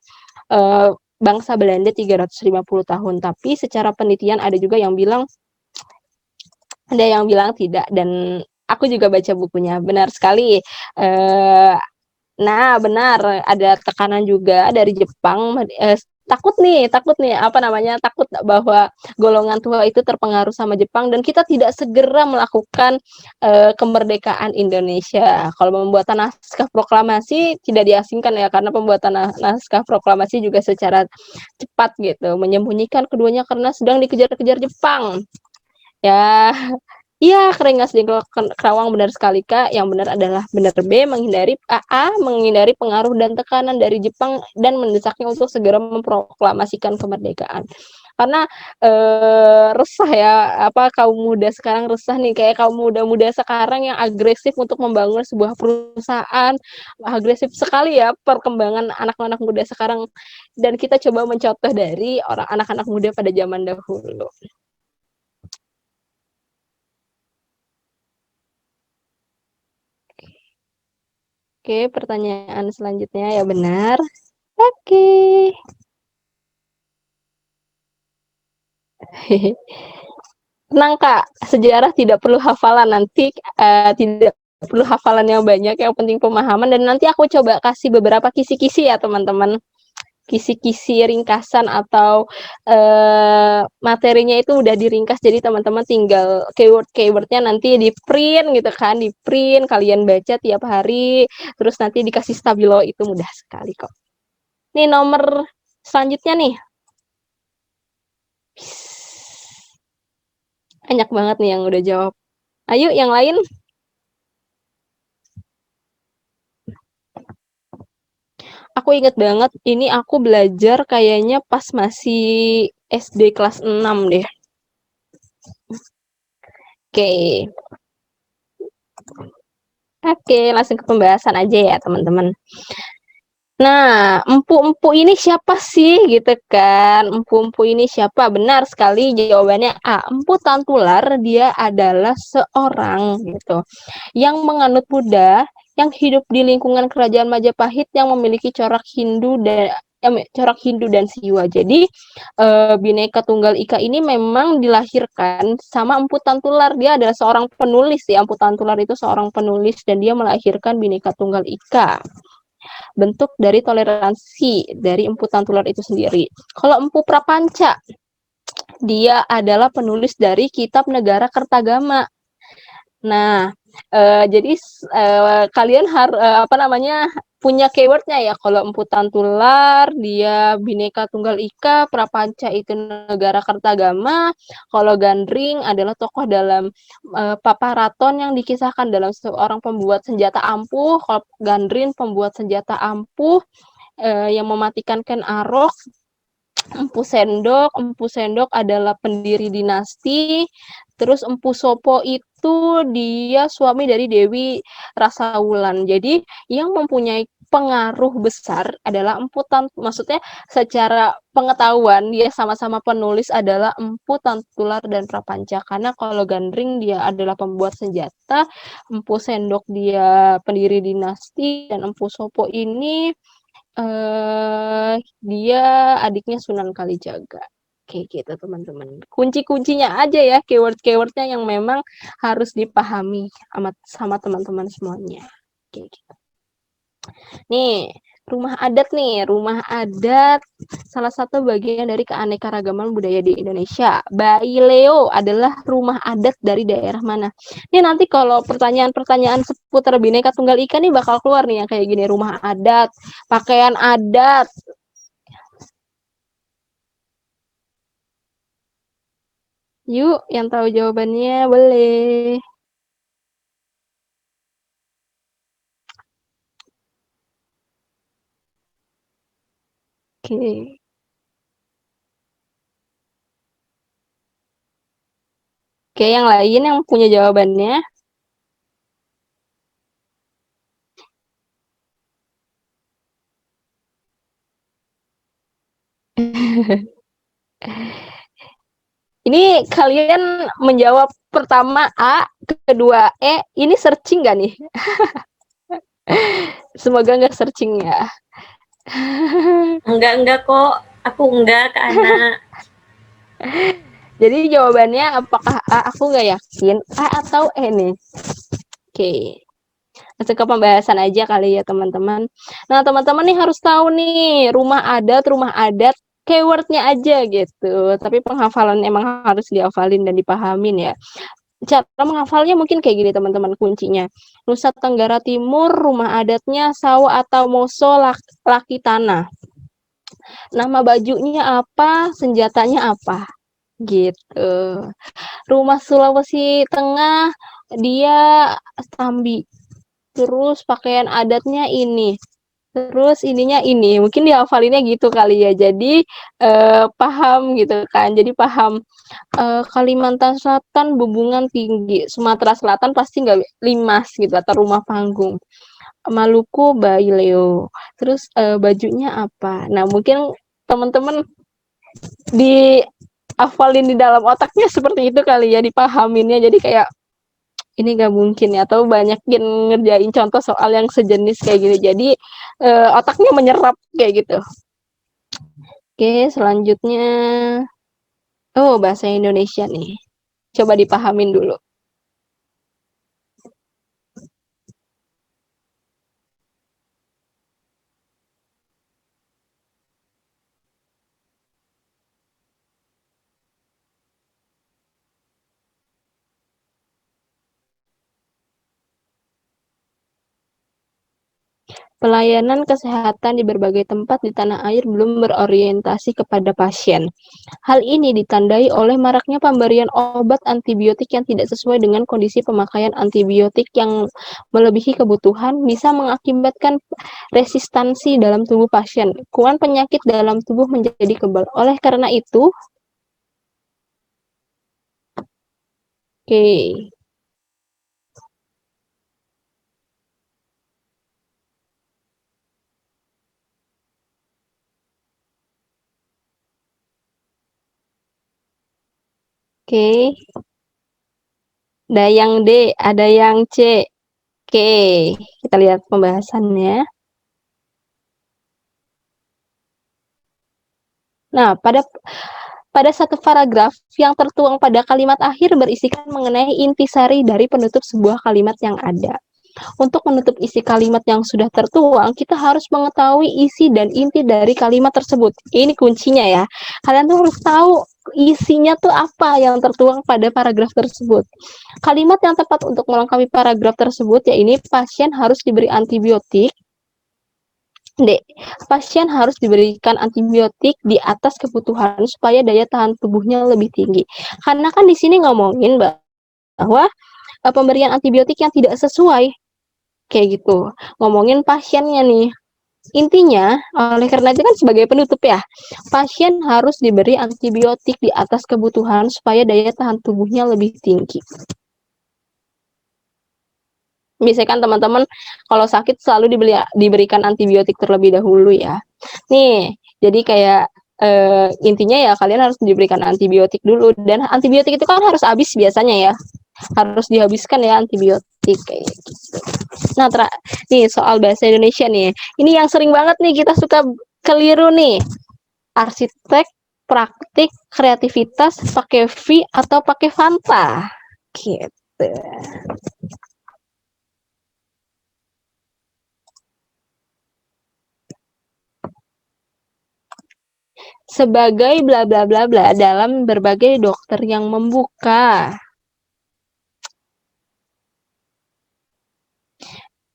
[SPEAKER 4] bangsa Belanda 350 tahun, tapi secara penelitian ada juga yang bilang tidak, dan aku juga baca bukunya, benar sekali. Nah, benar, ada tekanan juga dari Jepang takut nih takut bahwa golongan tua itu terpengaruh sama Jepang dan kita tidak segera melakukan kemerdekaan Indonesia. Kalau pembuatan naskah proklamasi tidak diasingkan ya, karena pembuatan naskah proklamasi juga secara cepat gitu menyembunyikan keduanya karena sedang dikejar-kejar Jepang. Ya, iya, keringat di Kerawang, benar sekali Kak. Yang benar adalah benar B, menghindari pengaruh dan tekanan dari Jepang dan mendesaknya untuk segera memproklamasikan kemerdekaan. Karena resah ya, kaum muda sekarang resah nih, kayak kaum muda-muda sekarang yang agresif untuk membangun sebuah perusahaan, agresif sekali ya perkembangan anak-anak muda sekarang, dan kita coba mencontoh dari anak-anak muda pada zaman dahulu. Oke, pertanyaan selanjutnya ya benar. Oke. Tenang Kak, sejarah tidak perlu hafalan nanti, tidak perlu hafalan yang banyak, yang penting pemahaman, dan nanti aku coba kasih beberapa kisi-kisi ya teman-teman. Kisi-kisi ringkasan atau materinya itu udah diringkas, jadi teman-teman tinggal keyword-keywordnya nanti di print gitu kan, di print kalian baca tiap hari, terus nanti dikasih stabilo, itu mudah sekali kok. Nih nomor selanjutnya nih, banyak banget nih yang udah jawab. Ayo yang lain. Aku inget banget, ini aku belajar kayaknya pas masih SD kelas 6 deh. Oke. Oke, langsung ke pembahasan aja ya teman-teman. Nah, empu-empu ini siapa sih gitu kan? Empu-empu ini siapa? Benar sekali jawabannya A. Empu Tantular dia adalah seorang gitu yang menganut Buddha, yang hidup di lingkungan kerajaan Majapahit, yang memiliki corak Hindu dan Siwa. Jadi Bhinneka Tunggal Ika ini memang dilahirkan sama Empu Tantular. Dia adalah seorang penulis ya. Empu Tantular itu seorang penulis dan dia melahirkan Bhinneka Tunggal Ika. Bentuk dari toleransi dari Empu Tantular itu sendiri. Kalau Empu Prapanca, dia adalah penulis dari Kitab Negara Kertagama. Nah, jadi kalian harus punya keywordnya ya. Kalau Empu Tantular, dia Bhinneka Tunggal Ika, Prapanca itu Negara Kertagama. Kalau Gandring adalah tokoh dalam Paparaton yang dikisahkan dalam seorang pembuat senjata ampuh. Kalau Gandrin pembuat senjata ampuh yang mematikan Ken Arok. Empu Sendok adalah pendiri dinasti. Terus Empu Sopo itu dia suami dari Dewi Rasawulan. Jadi yang mempunyai pengaruh besar adalah maksudnya secara pengetahuan dia sama-sama penulis adalah Empu Tantular dan Prapanca. Karena kalau Gandring dia adalah pembuat senjata, Empu Sendok dia pendiri dinasti, dan Empu Sopo ini dia adiknya Sunan Kalijaga. Kayak gitu teman-teman. Kunci-kuncinya aja ya, keyword-keywordnya yang memang harus dipahami sama teman-teman semuanya. Kayak gitu. Nih, rumah adat salah satu bagian dari keanekaragaman budaya di Indonesia. Baileo adalah rumah adat dari daerah mana? Ini nanti kalau pertanyaan-pertanyaan seputar Bhinneka Tunggal Ika nih bakal keluar nih yang kayak gini, rumah adat, pakaian adat. Yuk, yang tahu jawabannya boleh. Oke. Oke, yang lain yang punya jawabannya. Ini kalian menjawab pertama A, kedua E, ini searching nggak nih? Semoga nggak searching ya.
[SPEAKER 1] Enggak kok. Aku enggak, Kak Ana.
[SPEAKER 4] Jadi jawabannya apakah A? Aku nggak yakin. A atau E nih? Oke. Masuk ke pembahasan aja kali ya teman-teman. Nah teman-teman nih harus tahu nih, rumah adat keywordnya aja gitu. Tapi penghafalan emang harus dihafalin dan dipahamin ya. Cara menghafalnya mungkin kayak gini teman-teman kuncinya. Nusa Tenggara Timur, rumah adatnya Sawa atau Moso laki tanah. Nama bajunya apa, senjatanya apa, gitu. Rumah Sulawesi Tengah dia Sambi. Terus pakaian adatnya ini. Terus ininya ini. Mungkin dihafalinnya gitu kali ya. Jadi paham gitu kan. Jadi paham Kalimantan Selatan Bubungan Tinggi, Sumatera Selatan pasti nggak Limas gitu atau Rumah Panggung. Maluku Baileo. Terus bajunya apa? Nah, mungkin teman-teman dihafalin di dalam otaknya seperti itu kali ya, dipahaminnya. Jadi kayak ini gak mungkin ya, atau banyakin ngerjain contoh soal yang sejenis kayak gitu. Jadi otaknya menyerap kayak gitu. Oke, selanjutnya bahasa Indonesia nih. Coba dipahamin dulu. Pelayanan kesehatan di berbagai tempat di tanah air belum berorientasi kepada pasien. Hal ini ditandai oleh maraknya pemberian obat antibiotik yang tidak sesuai dengan kondisi pemakaian antibiotik yang melebihi kebutuhan, bisa mengakibatkan resistansi dalam tubuh pasien. Kuman penyakit dalam tubuh menjadi kebal. Oleh karena itu, oke. Oke, ada yang D, ada yang C. Oke, kita lihat pembahasannya. Nah, pada satu paragraf yang tertuang pada kalimat akhir berisikan mengenai intisari dari penutup sebuah kalimat yang ada. Untuk menutup isi kalimat yang sudah tertuang, kita harus mengetahui isi dan inti dari kalimat tersebut. Ini kuncinya ya. Kalian tuh harus tahu isinya tuh apa yang tertuang pada paragraf tersebut. Kalimat yang tepat untuk melengkapi paragraf tersebut ya ini pasien harus diberi antibiotik. D. Pasien harus diberikan antibiotik di atas kebutuhan supaya daya tahan tubuhnya lebih tinggi. Karena kan di sini ngomongin bahwa pemberian antibiotik yang tidak sesuai kayak gitu. Ngomongin pasiennya nih. Intinya, oleh karena itu kan sebagai penutup ya, pasien harus diberi antibiotik di atas kebutuhan supaya daya tahan tubuhnya lebih tinggi. Biasanya kan teman-teman kalau sakit selalu diberikan antibiotik terlebih dahulu ya. Nih, jadi kayak intinya ya kalian harus diberikan antibiotik dulu, dan antibiotik itu kan harus habis biasanya ya. Harus dihabiskan ya antibiotik kayak gitu. Nah, nih soal bahasa Indonesia nih. Ini yang sering banget nih kita suka keliru nih. Arsitek, praktik, kreativitas, pakai V atau pakai Fanta. Gitu. Sebagai bla bla bla bla dalam berbagai dokter yang membuka.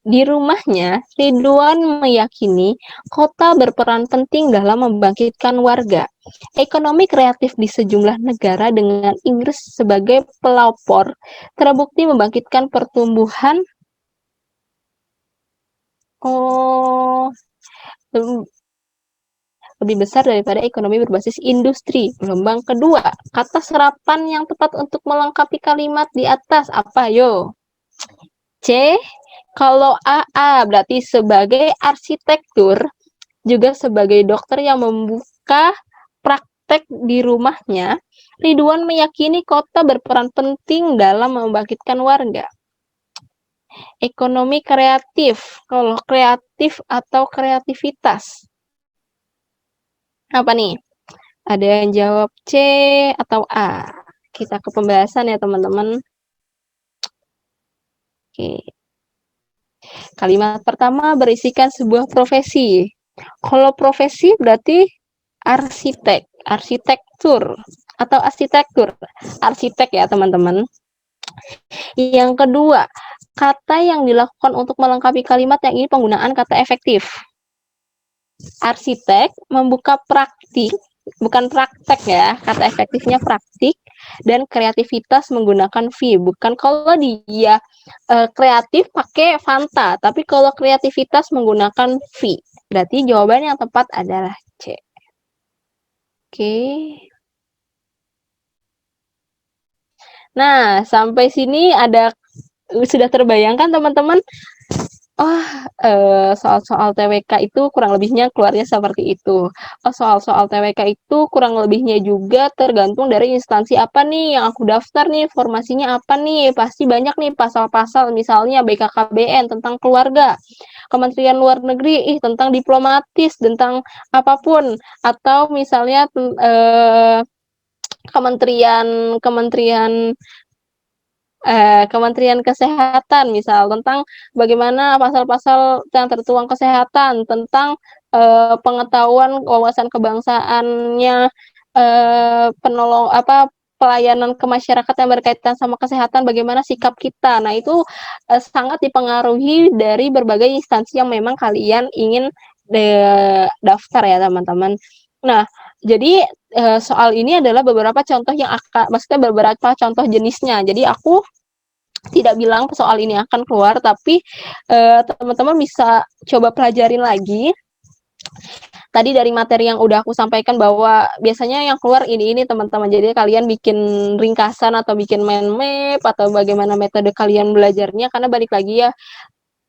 [SPEAKER 4] Di rumahnya, Ridwan meyakini kota berperan penting dalam membangkitkan warga. Ekonomi kreatif di sejumlah negara dengan Inggris sebagai pelopor terbukti membangkitkan pertumbuhan lebih besar daripada ekonomi berbasis industri. Gelombang kedua, kata serapan yang tepat untuk melengkapi kalimat di atas apa yo? C. Kalau AA berarti sebagai arsitektur, juga sebagai dokter yang membuka praktek di rumahnya, Ridwan meyakini kota berperan penting dalam membangkitkan warga. Ekonomi kreatif, kalau kreatif atau kreativitas. Apa nih? Ada yang jawab C atau A? Kita ke pembahasan ya teman-teman. Oke. Kalimat pertama berisikan sebuah profesi. Kalau profesi berarti arsitektur atau arsitek ya teman-teman. Yang kedua, kata yang dilakukan untuk melengkapi kalimat yang ini penggunaan kata efektif. Arsitek membuka bukan praktek ya, kata efektifnya praktik, dan kreativitas menggunakan V. Bukan kalau dia kreatif pakai Fanta, tapi kalau kreativitas menggunakan V. Berarti jawaban yang tepat adalah C. Oke. Nah, sampai sini sudah terbayangkan teman-teman? Oh, soal-soal TWK itu kurang lebihnya keluarnya seperti itu. Oh, soal-soal TWK itu kurang lebihnya juga tergantung dari instansi apa nih yang aku daftar nih, formasinya apa nih. Pasti banyak nih pasal-pasal, misalnya BKKBN tentang keluarga, Kementerian Luar Negeri tentang diplomatis, tentang apapun, atau misalnya Kementerian Kesehatan misal tentang bagaimana pasal-pasal yang tertuang kesehatan tentang pengetahuan wawasan kebangsaannya, pelayanan ke masyarakat yang berkaitan sama kesehatan, bagaimana sikap kita. Nah, itu sangat dipengaruhi dari berbagai instansi yang memang kalian ingin daftar ya, teman-teman. Nah, jadi soal ini adalah beberapa contoh maksudnya beberapa contoh jenisnya. Jadi aku tidak bilang soal ini akan keluar, tapi teman-teman bisa coba pelajarin lagi. Tadi dari materi yang udah aku sampaikan bahwa biasanya yang keluar ini teman-teman. Jadi kalian bikin ringkasan atau bikin mind map atau bagaimana metode kalian belajarnya, karena balik lagi ya,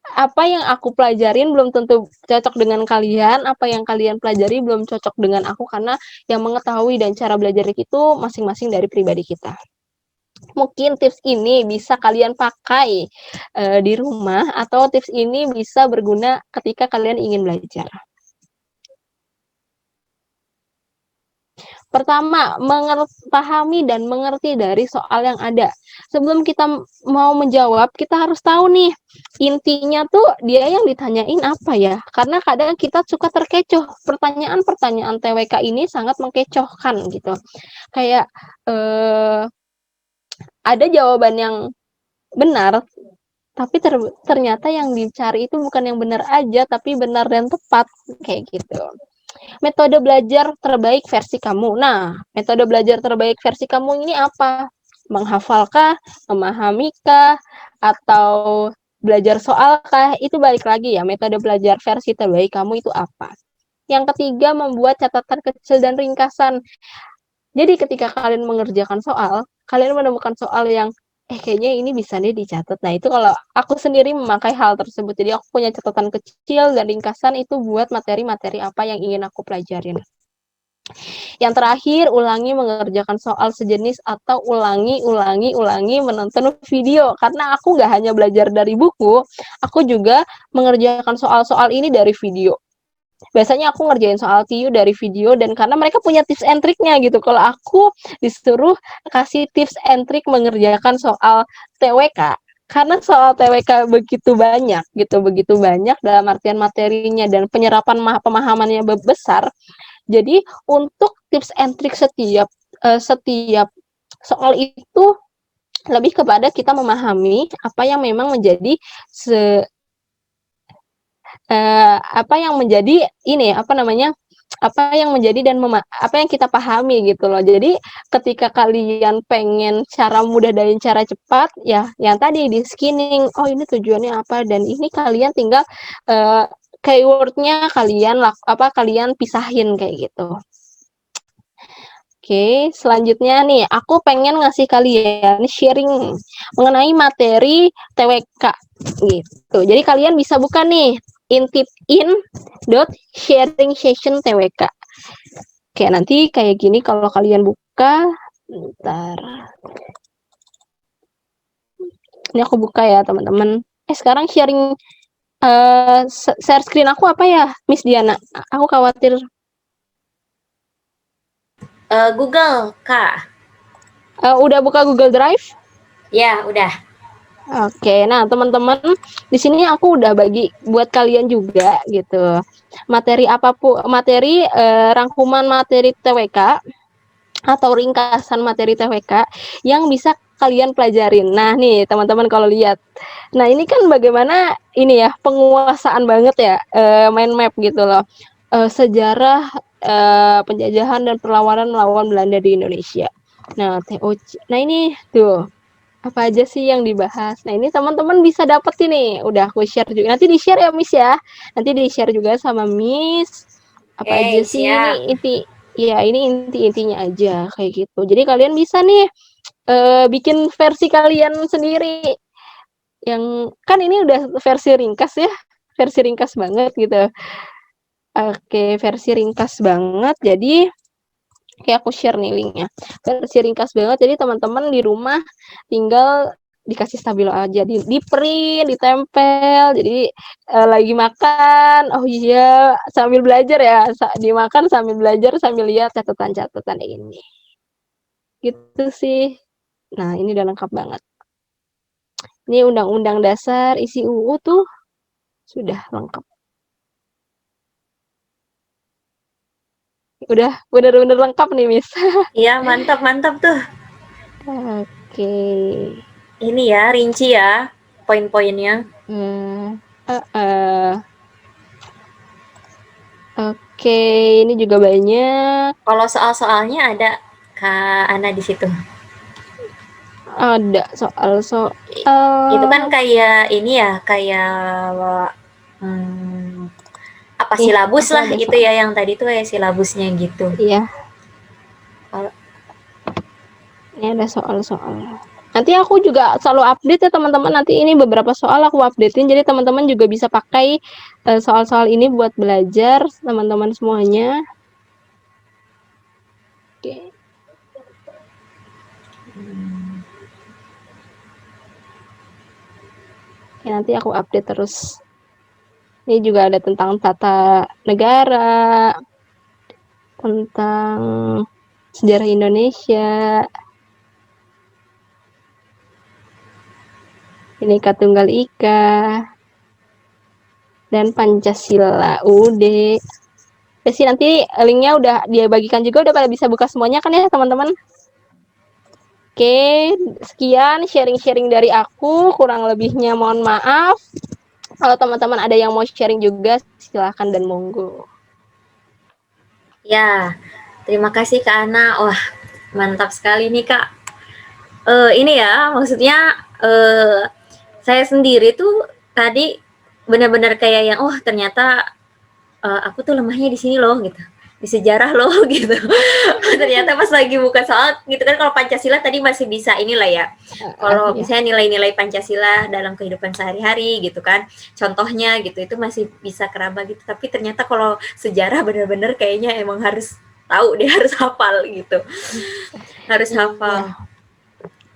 [SPEAKER 4] apa yang aku pelajarin belum tentu cocok dengan kalian, apa yang kalian pelajari belum cocok dengan aku, karena yang mengetahui dan cara belajar itu masing-masing dari pribadi kita. Mungkin tips ini bisa kalian pakai di rumah, atau tips ini bisa berguna ketika kalian ingin belajar. Pertama, pahami dan mengerti dari soal yang ada. Sebelum kita mau menjawab, kita harus tahu nih, intinya tuh dia yang ditanyain apa ya. Karena kadang kita suka terkecoh. Pertanyaan-pertanyaan TWK ini sangat mengkecohkan gitu. Kayak ada jawaban yang benar, tapi ternyata yang dicari itu bukan yang benar aja, tapi benar dan tepat, kayak gitu. Metode belajar terbaik versi kamu. Nah, metode belajar terbaik versi kamu ini apa? Menghafalkah? Memahamikah? Atau belajar soalkah? Itu balik lagi ya, metode belajar versi terbaik kamu itu apa? Yang ketiga, membuat catatan kecil dan ringkasan. Jadi ketika kalian mengerjakan soal, kalian menemukan soal yang kayaknya ini bisa nih dicatat. Nah, itu kalau aku sendiri memakai hal tersebut. Jadi aku punya catatan kecil dan ringkasan itu buat materi-materi apa yang ingin aku pelajarin. Yang terakhir, ulangi mengerjakan soal sejenis atau ulangi menonton video. Karena aku nggak hanya belajar dari buku, aku juga mengerjakan soal-soal ini dari video. Biasanya aku ngerjain soal TIU dari video, dan karena mereka punya tips and triknya gitu. Kalau aku disuruh kasih tips and trik mengerjakan soal TWK, karena soal TWK begitu banyak dalam artian materinya dan penyerapan pemahamannya besar. Jadi untuk tips and trik setiap soal itu lebih kepada kita memahami apa yang memang menjadi apa yang menjadi apa yang kita pahami gitu loh. Jadi ketika kalian pengen cara mudah dan cara cepat, ya yang tadi di scanning, oh ini tujuannya apa, dan ini kalian tinggal keywordnya kalian pisahin kayak gitu. Oke, selanjutnya nih, aku pengen ngasih kalian sharing mengenai materi TWK gitu. Jadi kalian bisa buka nih intipin.sharing session TWK. Oke, nanti kayak gini kalau kalian buka, bentar. Ini aku buka ya, teman-teman. Sekarang sharing share screen aku apa ya, Miss Diana? Aku khawatir.
[SPEAKER 1] Google, Kak.
[SPEAKER 4] Udah buka Google Drive?
[SPEAKER 1] Ya, udah.
[SPEAKER 4] Oke, nah teman-teman, di sini aku udah bagi buat kalian juga gitu. Materi apapun, rangkuman materi TWK atau ringkasan materi TWK yang bisa kalian pelajarin. Nah, nih teman-teman kalau lihat. Nah, ini kan bagaimana ini ya, penguasaan banget ya mind map gitu loh. Sejarah penjajahan dan perlawanan melawan Belanda di Indonesia. Nah, TOC. Nah, ini tuh apa aja sih yang dibahas. Nah, ini teman-teman bisa dapet ini. Udah aku share juga. Nanti di-share ya, Miss ya. Nanti di-share juga sama Miss. Apa aja
[SPEAKER 1] Oke,
[SPEAKER 4] sih
[SPEAKER 1] siap.
[SPEAKER 4] ini inti-intinya aja kayak gitu. Jadi kalian bisa nih bikin versi kalian sendiri. Yang kan ini udah versi ringkas ya. Versi ringkas banget gitu. Oke, versi ringkas banget. Jadi kayak aku share nih linknya. Versi ringkas banget. Jadi teman-teman di rumah tinggal dikasih stabilo aja, di print, ditempel. Jadi lagi makan, oh iya sambil belajar ya, dimakan sambil belajar sambil lihat catatan-catatan ini. Gitu sih. Nah, ini udah lengkap banget. Ini Undang-Undang Dasar, isi UU tuh sudah lengkap. Udah bener-bener lengkap nih, Miss.
[SPEAKER 1] Iya, mantap tuh.
[SPEAKER 4] Oke.
[SPEAKER 1] Ini ya, rinci ya poin-poinnya.
[SPEAKER 4] Oke, ini juga banyak.
[SPEAKER 1] Kalau soal-soalnya ada Kak Ana di situ.
[SPEAKER 4] Ada soal-soal.
[SPEAKER 1] Itu kan kayak ini ya, kayak hmm, apa
[SPEAKER 4] Nih,
[SPEAKER 1] silabus
[SPEAKER 4] aku
[SPEAKER 1] lah
[SPEAKER 4] ada
[SPEAKER 1] itu
[SPEAKER 4] soal.
[SPEAKER 1] ya, yang tadi tuh kayak silabusnya gitu.
[SPEAKER 4] Iya,
[SPEAKER 1] Kalau
[SPEAKER 4] ini ada soal-soal. Nanti aku juga selalu update ya teman-teman. Nanti ini beberapa soal aku updatein. Jadi teman-teman juga bisa pakai soal-soal ini buat belajar teman-teman semuanya. Oke. Oke, nanti aku update terus. Ini juga ada tentang tata negara, tentang sejarah Indonesia, Bhinneka Tunggal Ika, dan Pancasila UUD. Ya sih, nanti linknya udah dia bagikan juga, udah pada bisa buka semuanya kan ya teman-teman. Oke, sekian sharing-sharing dari aku, kurang lebihnya mohon maaf. Kalau teman-teman ada yang mau sharing juga silahkan dan monggo.
[SPEAKER 1] ya, terima kasih Kak Ana. Wah, mantap sekali nih Kak. Ini ya, maksudnya saya sendiri tuh tadi benar-benar kayak yang, oh ternyata aku tuh lemahnya di sini loh gitu, di sejarah loh gitu. Ternyata pas lagi buka soal gitu kan, kalau Pancasila tadi masih bisa inilah ya. Kalau
[SPEAKER 4] Ya.
[SPEAKER 1] misalnya nilai-nilai Pancasila dalam kehidupan sehari-hari gitu kan, contohnya gitu itu masih bisa keraba gitu. Tapi ternyata kalau sejarah benar-benar kayaknya emang harus tahu deh, harus hafal gitu. Harus hafal.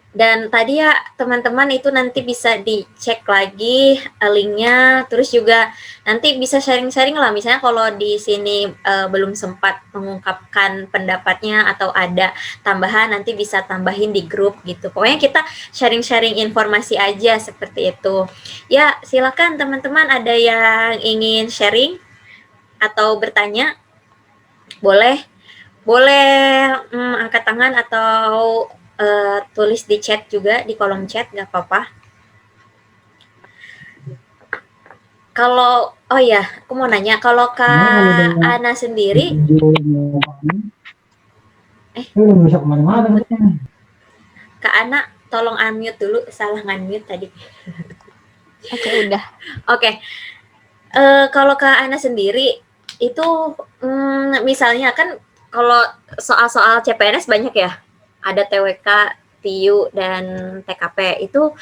[SPEAKER 1] Dan tadi ya teman-teman itu nanti bisa dicek lagi linknya, terus juga nanti bisa sharing-sharing lah. Misalnya kalau di sini belum sempat mengungkapkan pendapatnya atau ada tambahan, nanti bisa tambahin di grup gitu. Pokoknya kita sharing-sharing informasi aja seperti itu. Ya silakan teman-teman, ada yang ingin sharing atau bertanya, boleh angkat tangan atau tulis di chat juga, di kolom chat, nggak apa-apa. Kalau oh ya, aku mau nanya, kalau Kak Ana sendiri, Kak Ana tolong unmute dulu, salah unmute tadi.
[SPEAKER 4] Oke, udah.
[SPEAKER 1] Oke, kalau Kak Ana sendiri itu misalnya kan kalau soal-soal CPNS banyak ya, ada TWK, TIU, dan TKP. Itu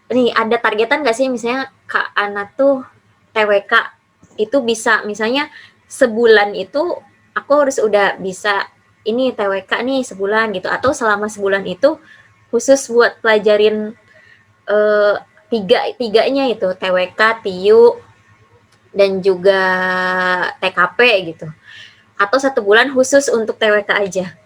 [SPEAKER 1] nih ada targetan nggak sih, misalnya Kak Ana tuh TWK itu bisa misalnya sebulan itu aku harus udah bisa ini TWK nih sebulan gitu, atau selama sebulan itu khusus buat pelajarin tiganya itu TWK, TIU, dan juga TKP gitu, atau 1 bulan khusus untuk TWK aja?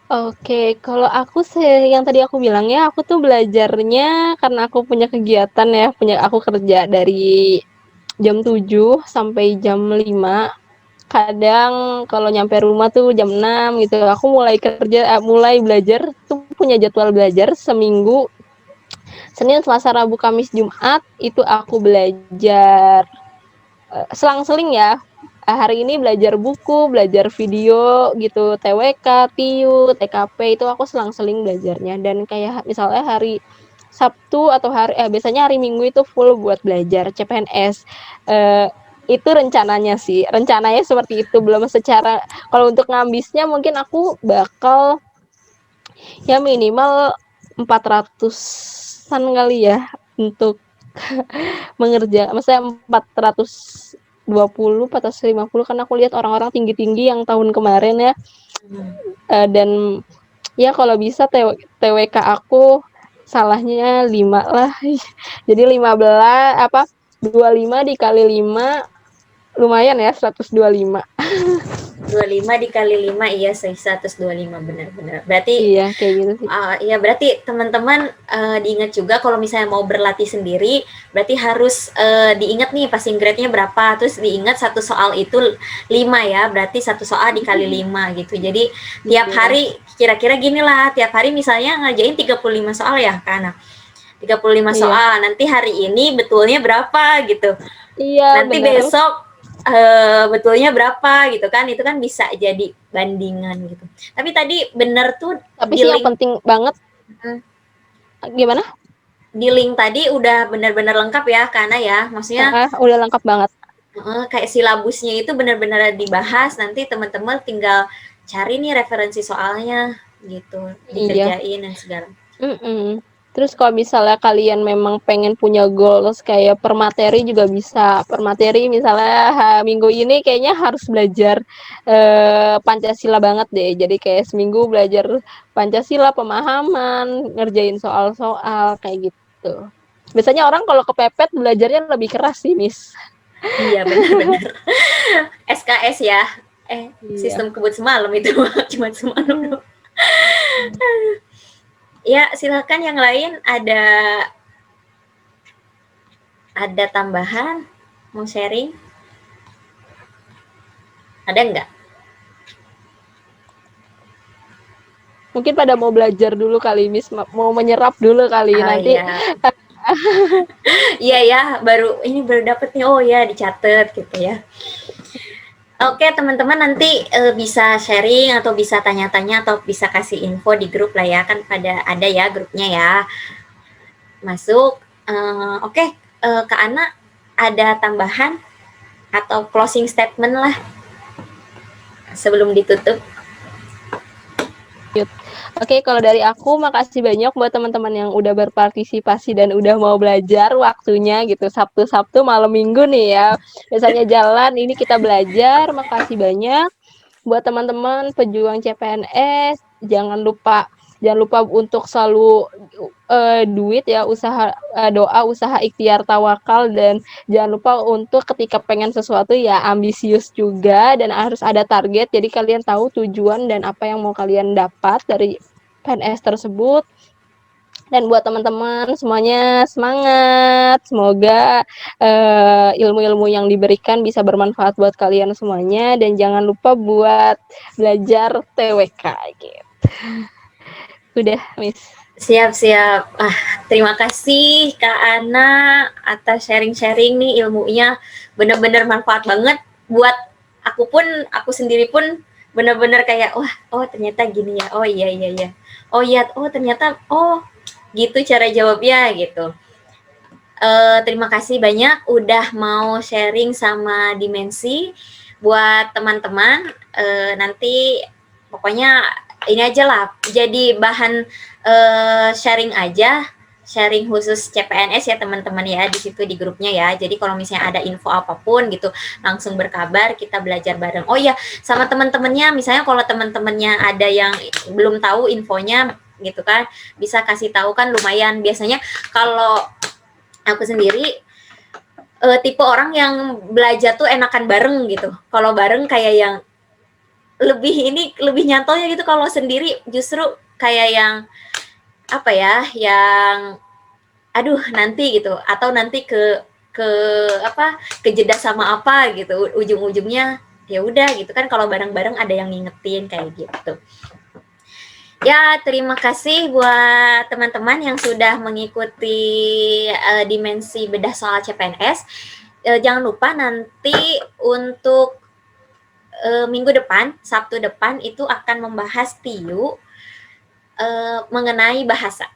[SPEAKER 4] Oke, kalau aku yang tadi aku bilang ya, aku tuh belajarnya karena aku punya kegiatan ya, aku kerja dari jam 7 sampai jam 5. Kadang kalau nyampe rumah tuh jam 6 gitu. Aku mulai belajar tuh punya jadwal belajar seminggu. Senin, Selasa, Rabu, Kamis, Jumat itu aku belajar selang-seling ya. Hari ini belajar buku, belajar video gitu, TWK, TIU, TKP itu aku selang-seling belajarnya. Dan kayak misalnya hari Sabtu atau biasanya hari Minggu itu full buat belajar CPNS. Itu rencananya sih. Rencananya seperti itu, belum secara kalau untuk ngambisnya mungkin aku bakal ya minimal 400-an kali ya untuk maksudnya 450 kan aku lihat orang-orang tinggi-tinggi yang tahun kemarin ya. Dan ya kalau bisa TWK aku salahnya 5 lah. Jadi 25 dikali 5 lumayan ya 125.
[SPEAKER 1] 25 dikali 5 iya 125 benar-benar. Berarti
[SPEAKER 4] Iya kayak gitu sih.
[SPEAKER 1] ya berarti teman-teman diingat juga kalau misalnya mau berlatih sendiri, berarti harus diingat nih passing grade-nya berapa, terus diingat satu soal itu 5 ya, berarti satu soal dikali 5 gitu. Jadi tiap hari kira-kira gini lah, tiap hari misalnya ngerjain 35 soal ya kan. 35 soal, nanti hari ini betulnya berapa gitu.
[SPEAKER 4] Iya
[SPEAKER 1] Nanti
[SPEAKER 4] benar.
[SPEAKER 1] besok betulnya berapa gitu kan, itu kan bisa jadi bandingan gitu. Tapi tadi bener tuh
[SPEAKER 4] Tapi
[SPEAKER 1] di
[SPEAKER 4] sih yang
[SPEAKER 1] link
[SPEAKER 4] penting banget gimana?
[SPEAKER 1] di link tadi udah benar-benar lengkap ya karena ya maksudnya
[SPEAKER 4] Udah lengkap banget.
[SPEAKER 1] kayak silabusnya itu benar-benar dibahas, nanti teman-teman tinggal cari nih referensi soalnya gitu,
[SPEAKER 4] Iya.
[SPEAKER 1] dikerjain dan segala.
[SPEAKER 4] Terus kalau misalnya kalian memang pengen punya goals kayak per materi juga bisa. Per materi misalnya minggu ini kayaknya harus belajar Pancasila banget deh. Jadi kayak seminggu belajar Pancasila, pemahaman, ngerjain soal-soal kayak gitu. Biasanya orang kalau kepepet belajarnya lebih keras sih, Miss.
[SPEAKER 1] Iya benar-benar. SKS ya.
[SPEAKER 4] Iya.
[SPEAKER 1] Sistem kebut semalam itu cuma semalam. Ya, silakan yang lain ada tambahan mau sharing? Ada nggak?
[SPEAKER 4] Mungkin pada mau belajar dulu kali, Miss. Mau menyerap dulu kali. Nanti
[SPEAKER 1] Iya. Iya ya, baru dapet nih. Oh ya, dicatat gitu ya. Oke, teman-teman nanti bisa sharing atau bisa tanya-tanya atau bisa kasih info di grup lah ya, kan ada ya grupnya ya. Masuk. Oke, Kak Ana ada tambahan atau closing statement lah sebelum ditutup.
[SPEAKER 4] Oke, kalau dari aku makasih banyak buat teman-teman yang udah berpartisipasi dan udah mau belajar waktunya gitu. Sabtu malam Minggu nih ya. Biasanya jalan, ini kita belajar. Makasih banyak buat teman-teman pejuang CPNS. Jangan lupa untuk selalu duit ya, doa, usaha, ikhtiar, tawakal, dan jangan lupa untuk ketika pengen sesuatu ya ambisius juga dan harus ada target. Jadi kalian tahu tujuan dan apa yang mau kalian dapat dari PNS tersebut. Dan buat teman-teman semuanya semangat, semoga ilmu-ilmu yang diberikan bisa bermanfaat buat kalian semuanya, dan jangan lupa buat belajar TWK gitu. Udah, Miss.
[SPEAKER 1] Siap. Terima kasih Kak Ana atas sharing-sharing nih, ilmunya benar-benar manfaat banget buat aku sendiri pun benar-benar kayak oh ternyata gini ya. Oh iya. Oh iya, ternyata gitu cara jawabnya gitu. Terima kasih banyak udah mau sharing sama Dimensi. Buat teman-teman nanti pokoknya ini aja lah, jadi bahan sharing khusus CPNS ya teman-teman ya, di situ di grupnya ya. Jadi kalau misalnya ada info apapun gitu langsung berkabar, kita belajar bareng. Oh iya, sama teman-temannya, misalnya kalau teman-temannya ada yang belum tahu infonya gitu kan, bisa kasih tahu kan, lumayan. Biasanya kalau aku sendiri tipe orang yang belajar tuh enakan bareng gitu. Kalau bareng kayak yang lebih nyantolnya gitu kalau sendiri justru kayak yang apa ya, yang aduh nanti gitu, atau nanti ke apa, kejeda sama apa gitu, ujung-ujungnya ya udah gitu kan, kalau bareng-bareng ada yang ngingetin kayak gitu. Ya, terima kasih buat teman-teman yang sudah mengikuti dimensi bedah soal CPNS. Jangan lupa nanti untuk minggu depan, Sabtu depan itu akan membahas TIU mengenai bahasa,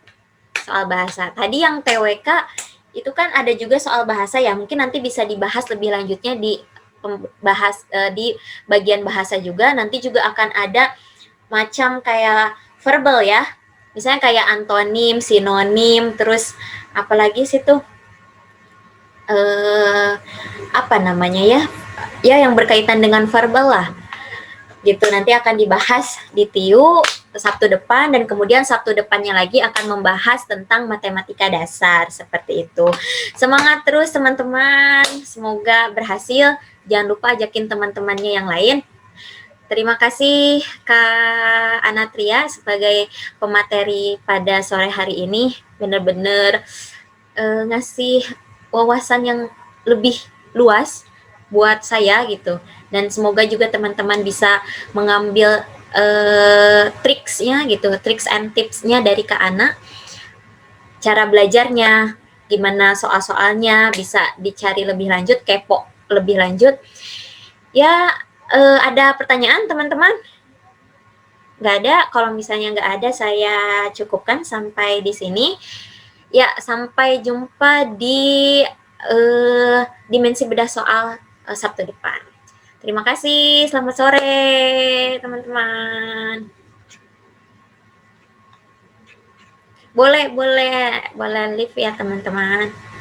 [SPEAKER 1] soal bahasa. Tadi yang TWK itu kan ada juga soal bahasa ya, mungkin nanti bisa dibahas lebih lanjutnya di di bagian bahasa juga. Nanti juga akan ada macam kayak verbal ya, misalnya kayak antonim, sinonim, terus apalagi sih tuh apa namanya ya yang berkaitan dengan verbal lah gitu, nanti akan dibahas di TIU Sabtu depan, dan kemudian Sabtu depannya lagi akan membahas tentang matematika dasar, seperti itu. Semangat terus teman-teman, semoga berhasil. Jangan lupa ajakin teman-temannya yang lain. Terima kasih Kak Anatria sebagai pemateri pada sore hari ini, benar-benar ngasih wawasan yang lebih luas buat saya gitu, dan semoga juga teman-teman bisa mengambil triksnya gitu, triks and tipsnya dari Kak Ana, cara belajarnya, gimana soal-soalnya bisa dicari lebih lanjut, kepo lebih lanjut. Ya, ada pertanyaan teman-teman? Nggak ada. Kalau misalnya nggak ada, saya cukupkan sampai di sini. Ya, sampai jumpa di dimensi bedah soal Sabtu depan. Terima kasih. Selamat sore, teman-teman. Boleh live ya, teman-teman.